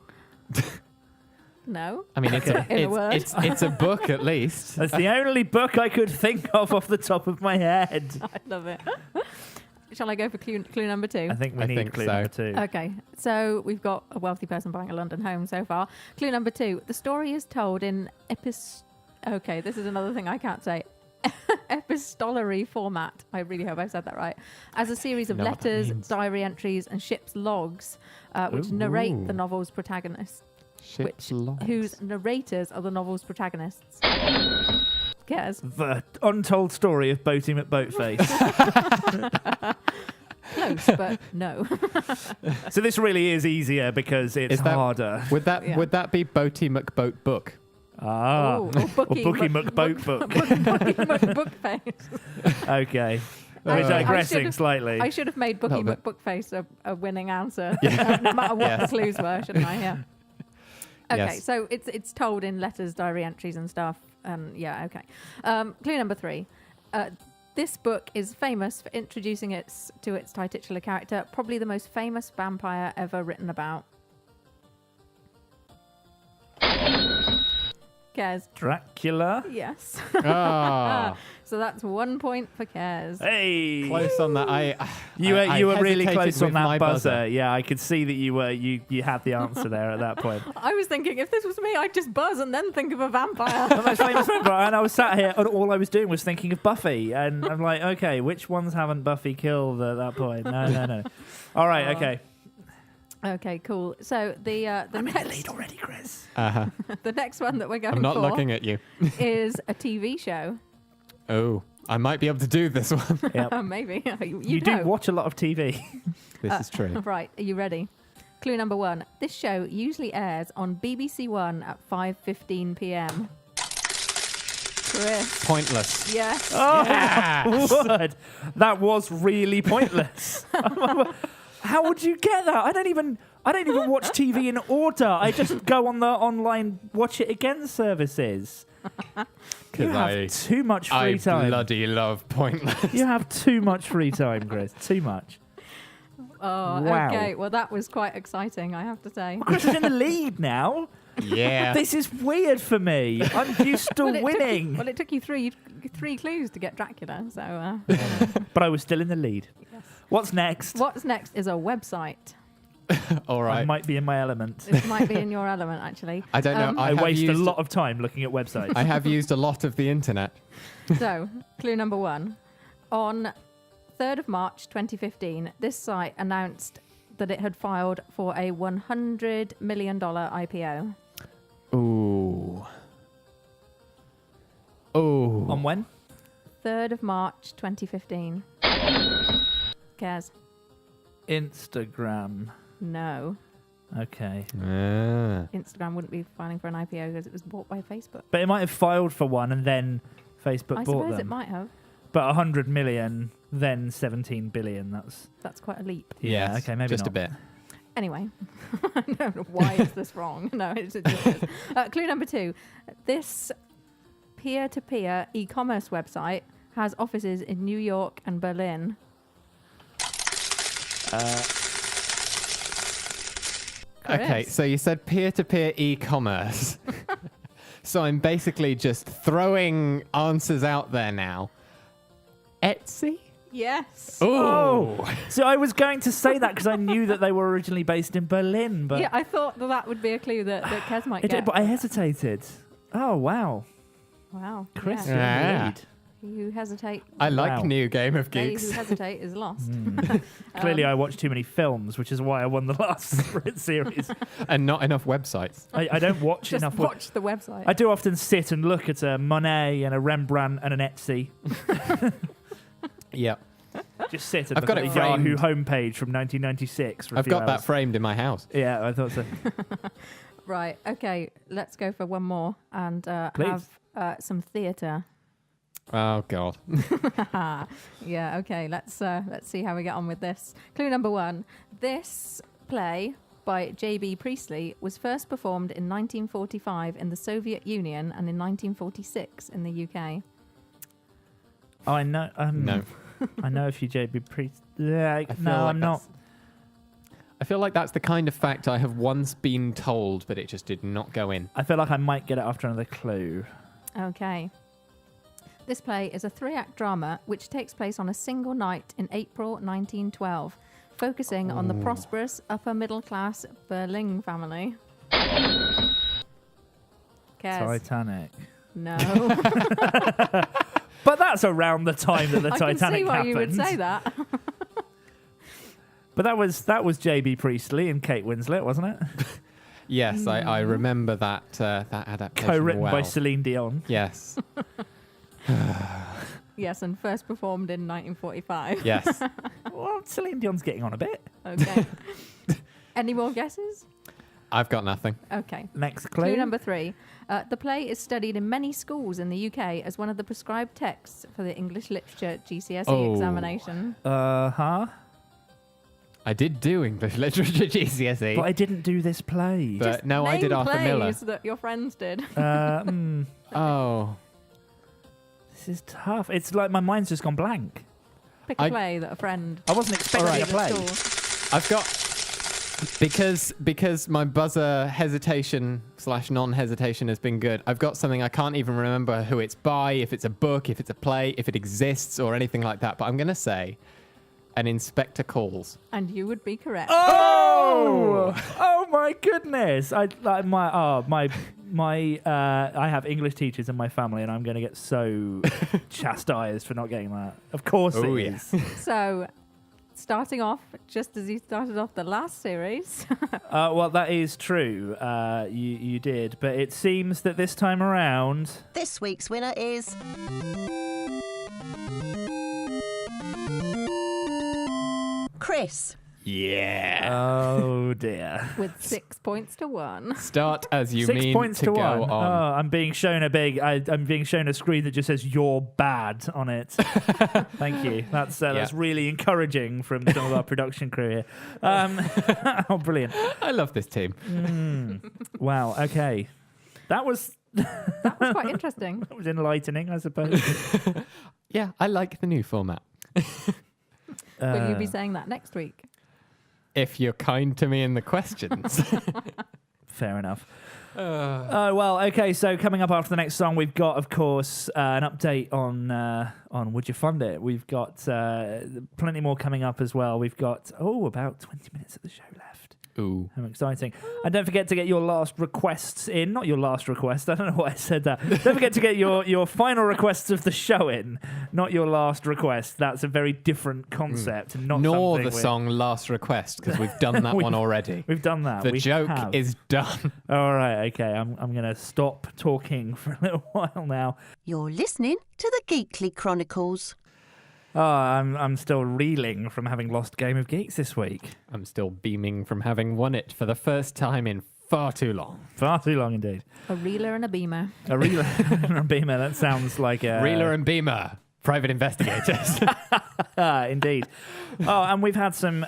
No?
I mean, it's
In a word.
it's a book at least.
That's the only book I could think of off the top of my head.
I love it. Shall I go for clue number 2?
I think we
I
need
think
clue
so.
number 2.
Okay, so we've got a wealthy person buying a London home so far. Clue number 2. The story is told in Okay, this is another thing I can't say. Epistolary format. I really hope I said that right. As a series of
Know what that
letters,
means.
diary entries, and ship's logs, which narrate the novel's protagonists.
Ship's logs.
Whose narrators are the novel's protagonists. Guess.
The untold story of Boaty McBoatface.
Close, but no.
So this really is easier because it's
Is that-
harder.
Would that
Yeah.
would that be Boaty McBoat book?
Ah.
Or
Or
Bookie
Bookie McBoat book.
Bookface.
Okay.
I
We're
should-
digressing
have-
slightly.
I should have made Bookie
Little bit.
McBookface a winning answer, no matter what the clues were, shouldn't I? Yeah. Okay,
Yes.
so it's told in letters, diary entries, and stuff. And yeah, okay. Clue number 3. This book is famous for introducing its titular character, probably the most famous vampire ever written about. Kez.
Dracula.
Yes.
Ah,
So that's 1 point for Kez.
Hey.
close on that.
You were really
hesitated
close on
with
that
my
buzzer. Yeah, I could see that you had the answer there at that point.
I was thinking if this was me, I'd just buzz and then think of a vampire.
The most famous vampire, and I was sat here, and all I was doing was thinking of Buffy, and I'm like, okay, which ones haven't Buffy killed at that point? No. All right, okay.
Okay, cool. So the
I'm in the
next
lead already, Chris.
Uh-huh.
the next one that we're going
I'm not
for
looking at you.
is a TV show.
Oh, I might be able to do this one.
Yep.
Maybe
You
know.
do watch a lot of TV.
This is true.
Right, are you ready? Clue number 1. This show usually airs on BBC One at 5:15 p.m. Chris.
Pointless.
Yes.
Oh, word. That was really pointless. How would you get that? I don't even watch TV in order. I just go on the online watch it again services. You have too much free
I
time.
bloody love Pointless.
You have too much free time, Chris. Too much.
Oh,
Wow.
okay. Well, that was quite exciting, I have to say.
Chris is in the lead now.
Yeah.
This is weird for me. I'm used to winning.
It took you three clues to get Dracula, so...
But I was still in the lead.
Yes.
What's next?
What's next is a website.
All
I
right.
might be in my element.
It might be in your element, actually.
I don't know.
I
have
waste a
used-
lot of time looking at websites.
I have used a lot of the internet.
So, clue number 1. On 3rd of March 2015, this site announced that it had filed for a $100 million IPO.
Ooh. Oh.
On when?
3rd of March 2015. Cares?
Instagram.
No.
Okay.
Instagram wouldn't be filing for an IPO because it was bought by Facebook.
But it might have filed for one and then Facebook
I
bought
suppose
them.
it might have.
But 100 million, then 17 billion.
That's quite a leap.
Yeah, okay, maybe
just
not.
a bit.
Anyway, I don't know why is this wrong. No, it's just is. Clue number 2. This peer-to-peer e-commerce website has offices in New York and Berlin.
Okay, so you said peer-to-peer e-commerce. So I'm basically just throwing answers out there now. Etsy?
Yes.
Oh! So I was going to say that because I knew that they were originally based in Berlin, but
Yeah, I thought that would be a clue that Kez might get.
but I hesitated. Oh, wow.
Wow.
Chris,
Yeah.
you're in the
Yeah.
lead.
You hesitate.
I like
Wow.
new Game of
They
Geeks.
who hesitate is lost.
Clearly, I watched too many films, which is why I won the last series.
And not enough websites.
I don't watch
Just
enough.
watch the website.
I do often sit and look at a Monet and a Rembrandt and an Etsy.
Yep.
Just sit and
I've
look
got
at
it
the Yahoo
framed.
homepage from 1996. For a
I've
few
got that
hours.
framed in my house.
Yeah, I thought so.
Right. Okay. Let's go for one more and
Please.
have some theatre.
Oh, God.
Yeah. Okay. Let's see how we get on with this. Clue number 1. This play by J.B. Priestley was first performed in 1945 in the Soviet Union and in 1946 in the UK.
Oh, I know.
No.
I know a few JB Priest. Yeah,
I feel
no,
like
I'm not.
I feel like that's the kind of fact I have once been told, but it just did not go in.
I feel like I might get it after another clue.
Okay. This play is a 3-act drama which takes place on a single night in April 1912, focusing on the prosperous upper-middle-class Berling family. Kez.
Titanic.
No.
But that's around the time that the
I
Titanic
can see why
happened.
you would say that.
But that was JB Priestley and Kate Winslet, wasn't it?
Yes, I remember that that adaptation
Co-written
well.
by Celine Dion.
Yes.
Yes, and first performed in 1945.
Yes.
Well, Celine Dion's getting on a bit.
Okay. Any more guesses?
I've got nothing.
Okay.
Next clue.
Clue number 3. The play is studied in many schools in the UK as one of the prescribed texts for the English literature GCSE examination.
Uh-huh.
I did do English literature GCSE.
But I didn't do this play.
But no, I did
Name
Arthur Miller.
plays that your friends did.
Oh.
This is tough. It's like my mind's just gone blank.
Pick a play that a friend.
I wasn't expecting a play.
studied at school.
I've got because my buzzer hesitation / non-hesitation has been good. I've got something I can't even remember who it's by, if it's a book, if it's a play, if it exists or anything like that. But I'm going to say An Inspector Calls.
And you would be correct.
Oh! Oh my goodness! I have English teachers in my family, and I'm going to get so chastised for not getting that. Of course it is.
So, starting off just as you started off the last series.
Well, that is true. You did, but it seems that this time around,
This week's winner is Chris.
Yeah.
oh dear,
with 6 points to 1.
Start as you
6
mean
points
to
to
go
1.
on.
Oh, I'm being shown I'm being shown a screen that just says "You're bad" on it. Thank you. That's really encouraging from some of our production crew here. Oh, brilliant!
I love this team.
Wow. Okay, that was
That was quite interesting.
that was enlightening, I suppose.
Yeah, I like the new format.
Will you be saying that next week?
If you're kind to me in the questions.
Fair enough. Oh, well, okay, so coming up after the next song, we've got, of course, an update on Would You Fund It? We've got plenty more coming up as well. We've got, about 20 minutes of the show left.
Ooh.
How exciting. And don't forget to get your last requests in. Not your last request. I don't know why I said that. Don't forget to get your final requests of the show in. Not your last request. That's a very different concept. And not
Nor
something
the song Last Request, because we've done that one already.
We've done that.
The
We
joke
have.
is done.
All right, okay. I'm going to stop talking for a little while now.
You're listening to the Geekly Chronicles.
Oh, I'm still reeling from having lost Game of Geeks this week.
I'm still beaming from having won it for the first time in far too long.
Far too long indeed.
A reeler and a beamer.
A reeler and a beamer. That sounds like a
Reeler and beamer, private investigators.
Indeed. Oh, and we've had some.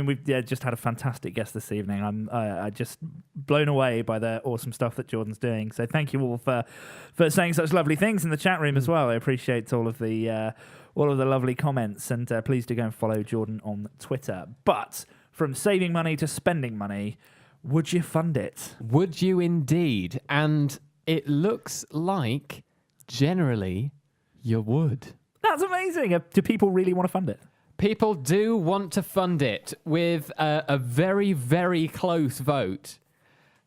We've just had a fantastic guest this evening. I'm just blown away by the awesome stuff that Jordan's doing. So thank you all for saying such lovely things in the chat room as well. I appreciate all of the lovely comments, and please do go and follow Jordan on Twitter. But from saving money to spending money, would you fund it?
Would you indeed? And it looks like generally you would.
That's amazing. Do people really want to fund it?
People do want to fund it with a very, very close vote.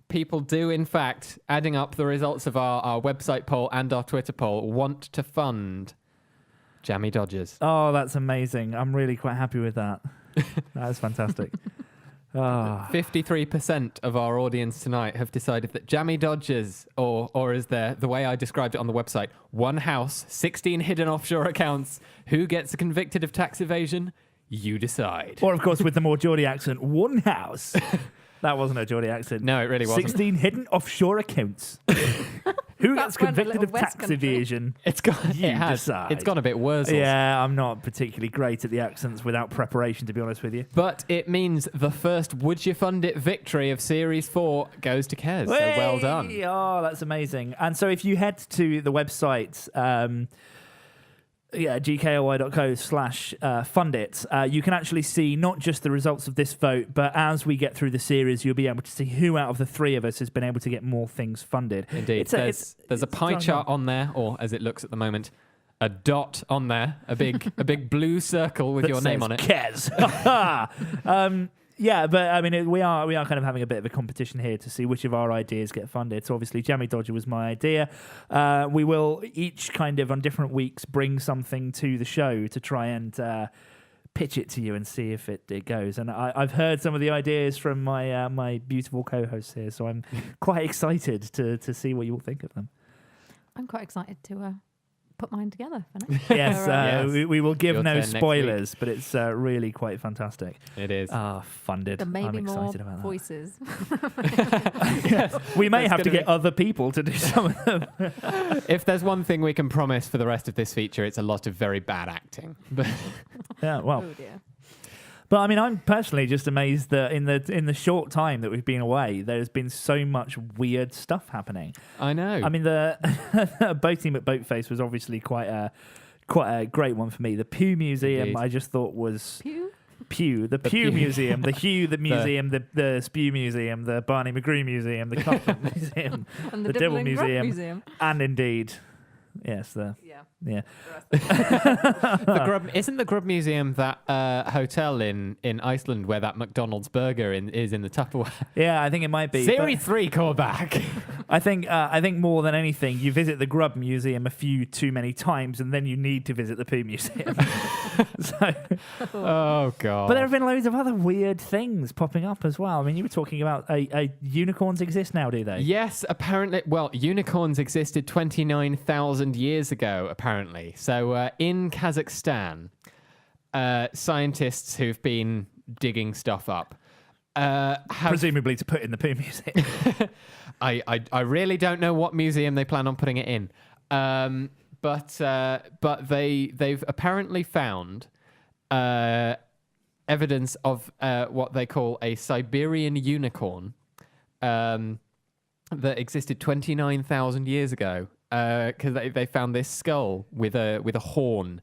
People do, in fact, adding up the results of our website poll and our Twitter poll, want to fund Jammy Dodgers.
Oh, that's amazing. I'm really quite happy with that. That is fantastic.
53% of our audience tonight have decided that Jammy Dodgers, or as the way I described it on the website, one house, 16 hidden offshore accounts. Who gets convicted of tax evasion? You decide.
Or, of course, with the more Geordie accent, one house. That wasn't a Geordie accent.
No, it really wasn't.
16 hidden offshore accounts. Who gets convicted of tax evasion?
It's gone a bit worse.
Yeah, I'm not particularly great at the accents without preparation, to be honest with you.
But it means the first Would You Fund It victory of Series 4 goes to Kez. So well done.
Oh, that's amazing. And so if you head to the website, gkoy.co/fund it, you can actually see not just the results of this vote, but as we get through the series, you'll be able to see who out of the three of us has been able to get more things funded.
Indeed. There's a pie chart on there, or as it looks at the moment, a dot on there, a big blue circle with your name on it.
Kez. Yeah, but I mean, we are kind of having a bit of a competition here to see which of our ideas get funded. So obviously, Jammy Dodger was my idea. We will each kind of on different weeks bring something to the show to try and pitch it to you and see if it goes. And I've heard some of the ideas from my my beautiful co-hosts here, so I'm quite excited to see what you all think of them.
I'm quite excited to put mine together for next
Yes,
Yes.
we will give
Your
no
turn next
spoilers, but it's really quite fantastic.
It is.
Funded.
There may
I'm
be more
excited about that.
voices.
We may
There's
have to
gonna
get other people to do some of them.
If there's one thing we can promise for the rest of this feature, it's a lot of very bad acting. But
Yeah, well.
Oh dear.
But I mean, I'm personally just amazed that in the short time that we've been away, there's been so much weird stuff happening.
I know.
I mean, the Boating at Boatface was obviously quite a great one for me. The Pew Museum,
Indeed.
I just thought was
Pew?
the Pew
Pew.
Museum, the Hugh the Museum, the Spew Museum, the Barney McGrew Museum, the Cuthbert Museum,
And
the
Dibble
Dibble
and Grub
Museum, and indeed, yes,
Yeah.
The Grub, isn't the Grub Museum that hotel in Iceland where that McDonald's burger is in the Tupperware?
Yeah, I think it might be.
Series 3 callback.
I think more than anything, you visit the Grub Museum a few too many times, and then you need to visit the Poo Museum. So,
Oh, God.
but there have been loads of other weird things popping up as well. I mean, you were talking about unicorns exist now, do they?
Yes, apparently. Well, unicorns existed 29,000 years ago, apparently. So in Kazakhstan, scientists who've been digging stuff up have...
Presumably to put in the Poo Museum.
I really don't know what museum they plan on putting it in. But they've apparently found evidence of what they call a Siberian unicorn that existed 29,000 years ago. Because they found this skull with a horn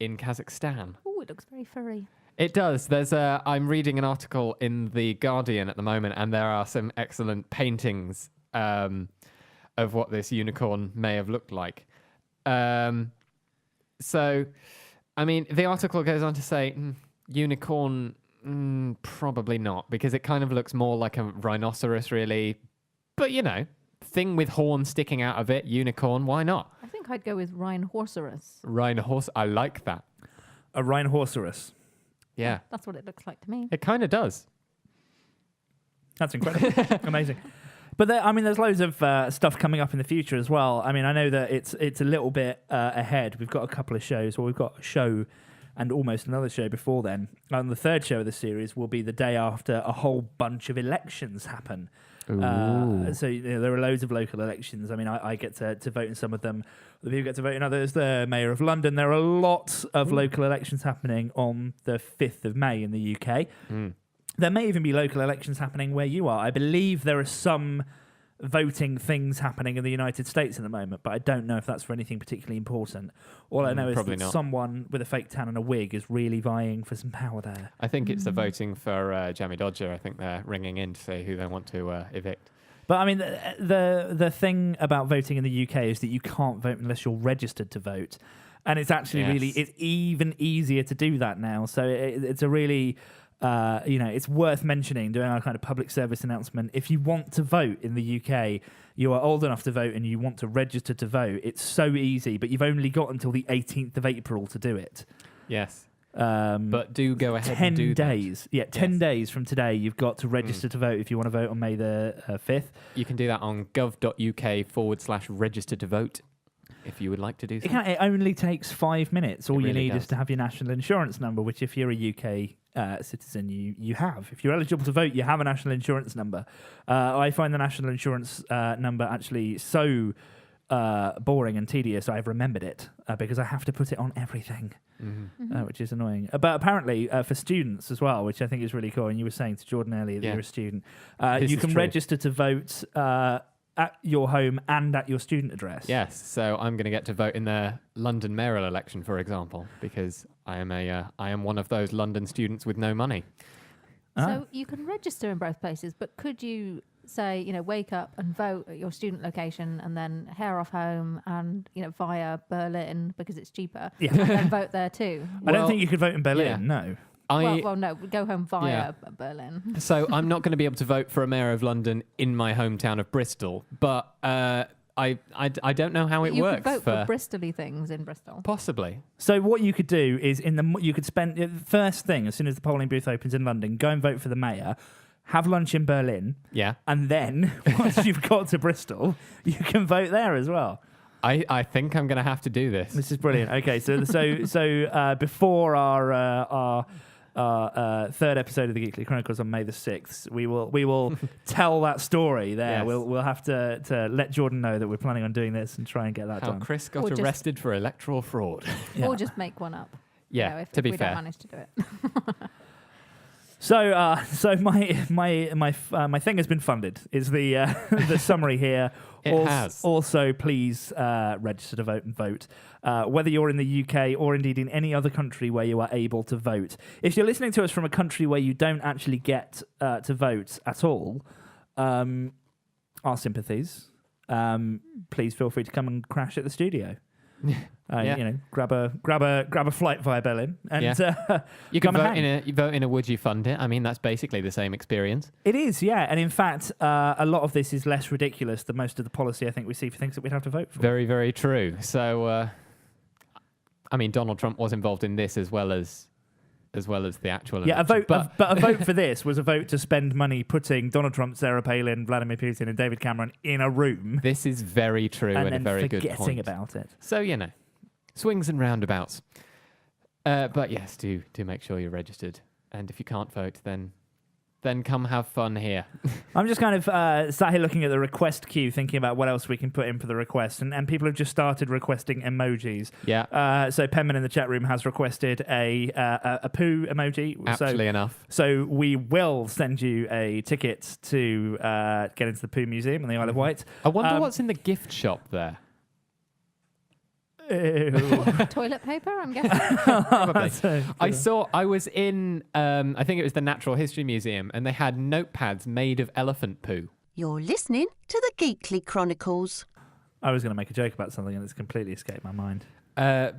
in Kazakhstan.
Oh, it looks very furry.
It does. I'm reading an article in The Guardian at the moment, and there are some excellent paintings of what this unicorn may have looked like. So, I mean, the article goes on to say, unicorn, probably not, because it kind of looks more like a rhinoceros, really. But, you know, thing with horn sticking out of it, unicorn, why not?
I think I'd go with rhinoceros.
Rhinoceros, I like that.
A rhinoceros.
Yeah.
That's what it looks like to me.
It kind of does.
That's incredible. Amazing. But there's loads of stuff coming up in the future as well. I mean, I know that it's a little bit ahead. We've got a couple of shows. Well, we've got a show and almost another show before then. And the third show of the series will be the day after a whole bunch of elections happen. So there are loads of local elections. I mean, I get to vote in some of them. The people get to vote in others. The Mayor of London. There are lots of local elections happening on the 5th of May in the UK. There may even be local elections happening where you are. I believe there are some voting things happening in the United States at the moment, but I don't know if that's for anything particularly important. All I know is that someone with a fake tan and a wig is really vying for some power there.
I think it's the voting for Jamie Dodger. I think they're ringing in to say who they want to evict.
But I mean, the thing about voting in the UK is that you can't vote unless you're registered to vote. And it's actually it's even easier to do that now. So it's a really... it's worth mentioning, doing our kind of public service announcement. If you want to vote in the UK, you are old enough to vote and you want to register to vote, it's so easy, but you've only got until the 18th of April to do it.
Yes. But do go ahead and do
10 days. Yeah, 10 days from today, you've got to register to vote if you want to vote on May the 5th.
You can do that on gov.uk/register to vote. If you would like to do so.
It only takes 5 minutes. All you need is to have your national insurance number, which if you're a UK citizen, you have. If you're eligible to vote, you have a national insurance number. I find the national insurance number actually so boring and tedious, I've remembered it because I have to put it on everything, which is annoying. But apparently for students as well, which I think is really cool, and you were saying to Jordan earlier that you're a student, you can register to vote at your home and at your student address.
Yes, so I'm going to get to vote in the London mayoral election, for example, because I am one of those London students with no money.
So you can register in both places, but could you say, wake up and vote at your student location and then hair off home and, via Berlin because it's cheaper, and then vote there too?
I don't think you could vote in Berlin, no.
No, go home via Berlin.
So I'm not going to be able to vote for a mayor of London in my hometown of Bristol, but I don't know how it works.
You could vote for Bristol-y things in Bristol.
Possibly.
So what you could do is you could spend first thing as soon as the polling booth opens in London, go and vote for the mayor. Have lunch in Berlin. Yeah. And then once you've got to Bristol, you can vote there as well.
I think I'm going to have to do this.
This is brilliant. Okay, so before our third episode of the Geekly Chronicles on May the 6th, we will tell that story there. Yes. We'll have to let Jordan know that we're planning on doing this and try and get that done.
How Chris got arrested for electoral fraud.
Or just make one up.
Yeah,
if
to be
we
fair.
don't manage to do it.
So my thing has been funded. Is the the summary here?
It has.
Also, please register to vote and vote. Whether you're in the UK or indeed in any other country where you are able to vote. If you're listening to us from a country where you don't actually get to vote at all, our sympathies. Please feel free to come and crash at the studio. Grab a flight via Berlin, and
you can vote in a would you fund it? I mean, that's basically the same experience.
It is, yeah, and in fact, a lot of this is less ridiculous than most of the policy I think we see for things that we'd have to vote for.
Very, very true. So, I mean, Donald Trump was involved in this as well as the actual election.
A vote, but a vote for this was a vote to spend money putting Donald Trump, Sarah Palin, Vladimir Putin, and David Cameron in a room.
This is very true and a very good point.
Forgetting about it.
So swings and roundabouts. But yes, do make sure you're registered, and if you can't vote, then come have fun here.
I'm just kind of sat here looking at the request queue, thinking about what else we can put in for the request, and people have just started requesting emojis.
Yeah.
So Penman in the chat room has requested a poo emoji.
Aptly enough.
So we will send you a ticket to get into the Poo Museum in the Isle of Wight.
I wonder what's in the gift shop there.
Toilet paper, I'm guessing.
Probably. I was in, I think it was the Natural History Museum, and they had notepads made of elephant poo.
You're listening to the Geekly Chronicles.
I was going to make a joke about something and it's completely escaped my mind.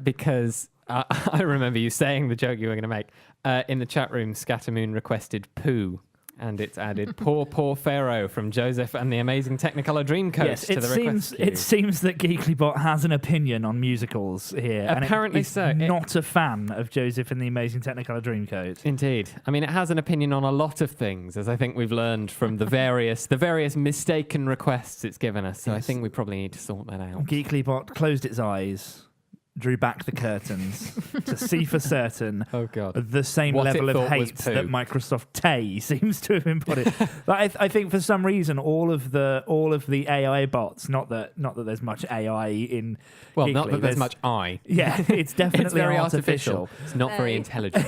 Because I remember you saying the joke you were going to make. In the chat room, Scattermoon requested poo. And it's added poor Pharaoh from Joseph and the Amazing Technicolor Dreamcoat to the request queue.
It seems that GeeklyBot has an opinion on musicals here.
Apparently
and not a fan of Joseph and the Amazing Technicolor Dreamcoat.
Indeed. I mean, it has an opinion on a lot of things, as I think we've learned from the various mistaken requests it's given us. So I think we probably need to sort that out.
GeeklyBot closed its eyes drew back the curtains to see for certain
Oh God.
the same
What it
level of
thought was
hate that
poo.
Microsoft Tay seems to have embodied. But I think for some reason all of the AI bots, not that there's much AI in
Well,
Geekly,
not that there's much I.
Yeah, it's definitely
It's very
artificial.
It's not very intelligent.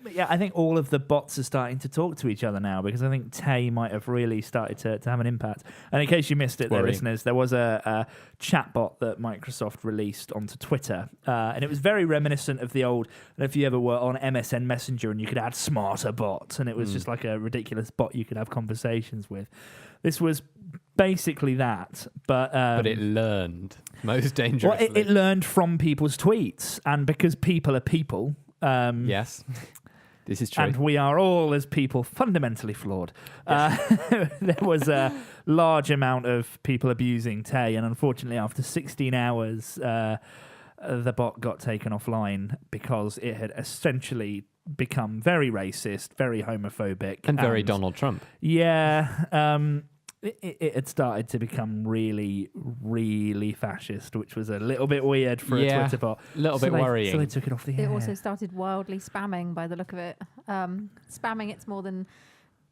But yeah, I think all of the bots are starting to talk to each other now because I think Tay might have really started to have an impact. And in case you missed it, there, listeners, there was a chat bot that Microsoft released onto Twitter, and it was very reminiscent of the old. I don't know if you ever were on MSN Messenger and you could add smarter bots, and it was just like a ridiculous bot you could have conversations with. This was basically that, but
it learned most dangerously.
Well, it learned from people's tweets, and because people are people.
Yes. This is true.
And we are all, as people, fundamentally flawed. There was a large amount of people abusing Tay, and unfortunately, after 16 hours, the bot got taken offline because it had essentially become very racist, very homophobic.
And very Donald Trump.
Yeah. It had started to become really, really fascist, which was a little bit weird for a Twitter bot.
A little bit worrying.
So they took it off the air.
It also started wildly spamming by the look of it. Spamming its more than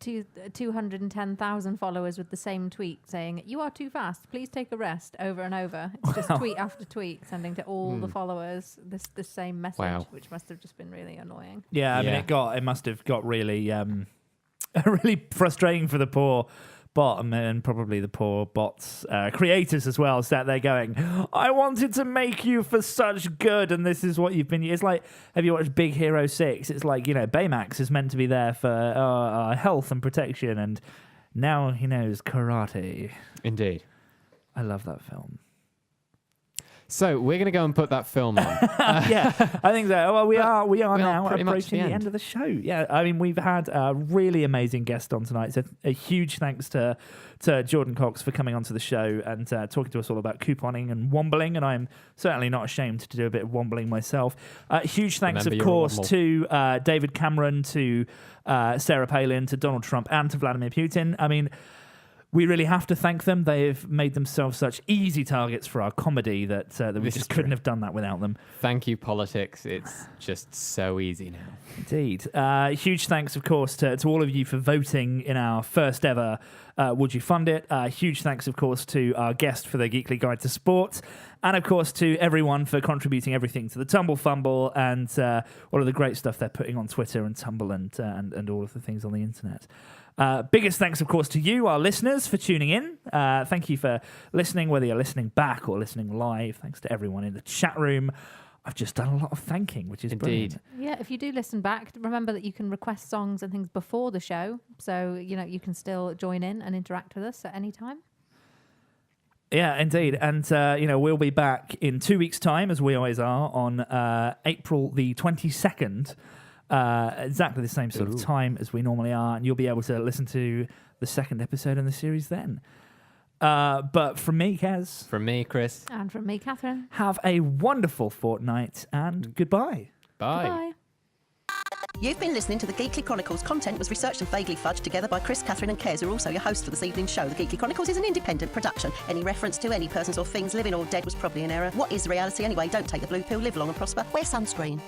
210,000 followers with the same tweet saying, "You are too fast, please take a rest," over and over. It's just tweet after tweet sending to all the followers the same message, which must have just been really annoying.
Yeah, I mean, it must have got really, really frustrating for the poor bot, and probably the poor bot's creators as well, sat there going, "I wanted to make you for such good, and this is what you've been." It's like, have you watched Big Hero 6? It's like, Baymax is meant to be there for health and protection, and now he knows karate.
Indeed.
I love that film.
So we're going to go and put that film on.
Yeah, I think so. Well, we are now
pretty much
approaching the end of the show. Yeah, I mean, we've had a really amazing guest on tonight. So a huge thanks to Jordan Cox for coming onto the show and talking to us all about couponing and wombling. And I'm certainly not ashamed to do a bit of wombling myself. Huge thanks, of course, to David Cameron, to Sarah Palin, to Donald Trump, and to Vladimir Putin. I mean, we really have to thank them. They've made themselves such easy targets for our comedy that we just couldn't have done that without them.
Thank you, politics. It's just so easy now.
Indeed. Huge thanks, of course, to all of you for voting in our first ever Would You Fund It? Huge thanks, of course, to our guest for the Geekly Guide to Sport. And, of course, to everyone for contributing everything to the Tumble Fumble and all of the great stuff they're putting on Twitter and Tumble and all of the things on the internet. Biggest thanks, of course, to you, our listeners, for tuning in. Thank you for listening, whether you're listening back or listening live. Thanks to everyone in the chat room. I've just done a lot of thanking, which is brilliant.
Yeah, if you do listen back, remember that you can request songs and things before the show. So, you can still join in and interact with us at any time.
Yeah, indeed. And, we'll be back in 2 weeks' time, as we always are, on April the 22nd. Exactly the same sort of time as we normally are, and you'll be able to listen to the second episode in the series then. But from me, Kez.
From me, Chris.
And from me, Catherine.
Have a wonderful fortnight, and goodbye.
Bye.
Bye.
You've been listening to the Geekly Chronicles. Content was researched and vaguely fudged together by Chris, Catherine and Kez, who are also your hosts for this evening's show. The Geekly Chronicles is an independent production. Any reference to any persons or things, living or dead, was probably an error. What is reality anyway? Don't take the blue pill, live long and prosper. Wear sunscreen.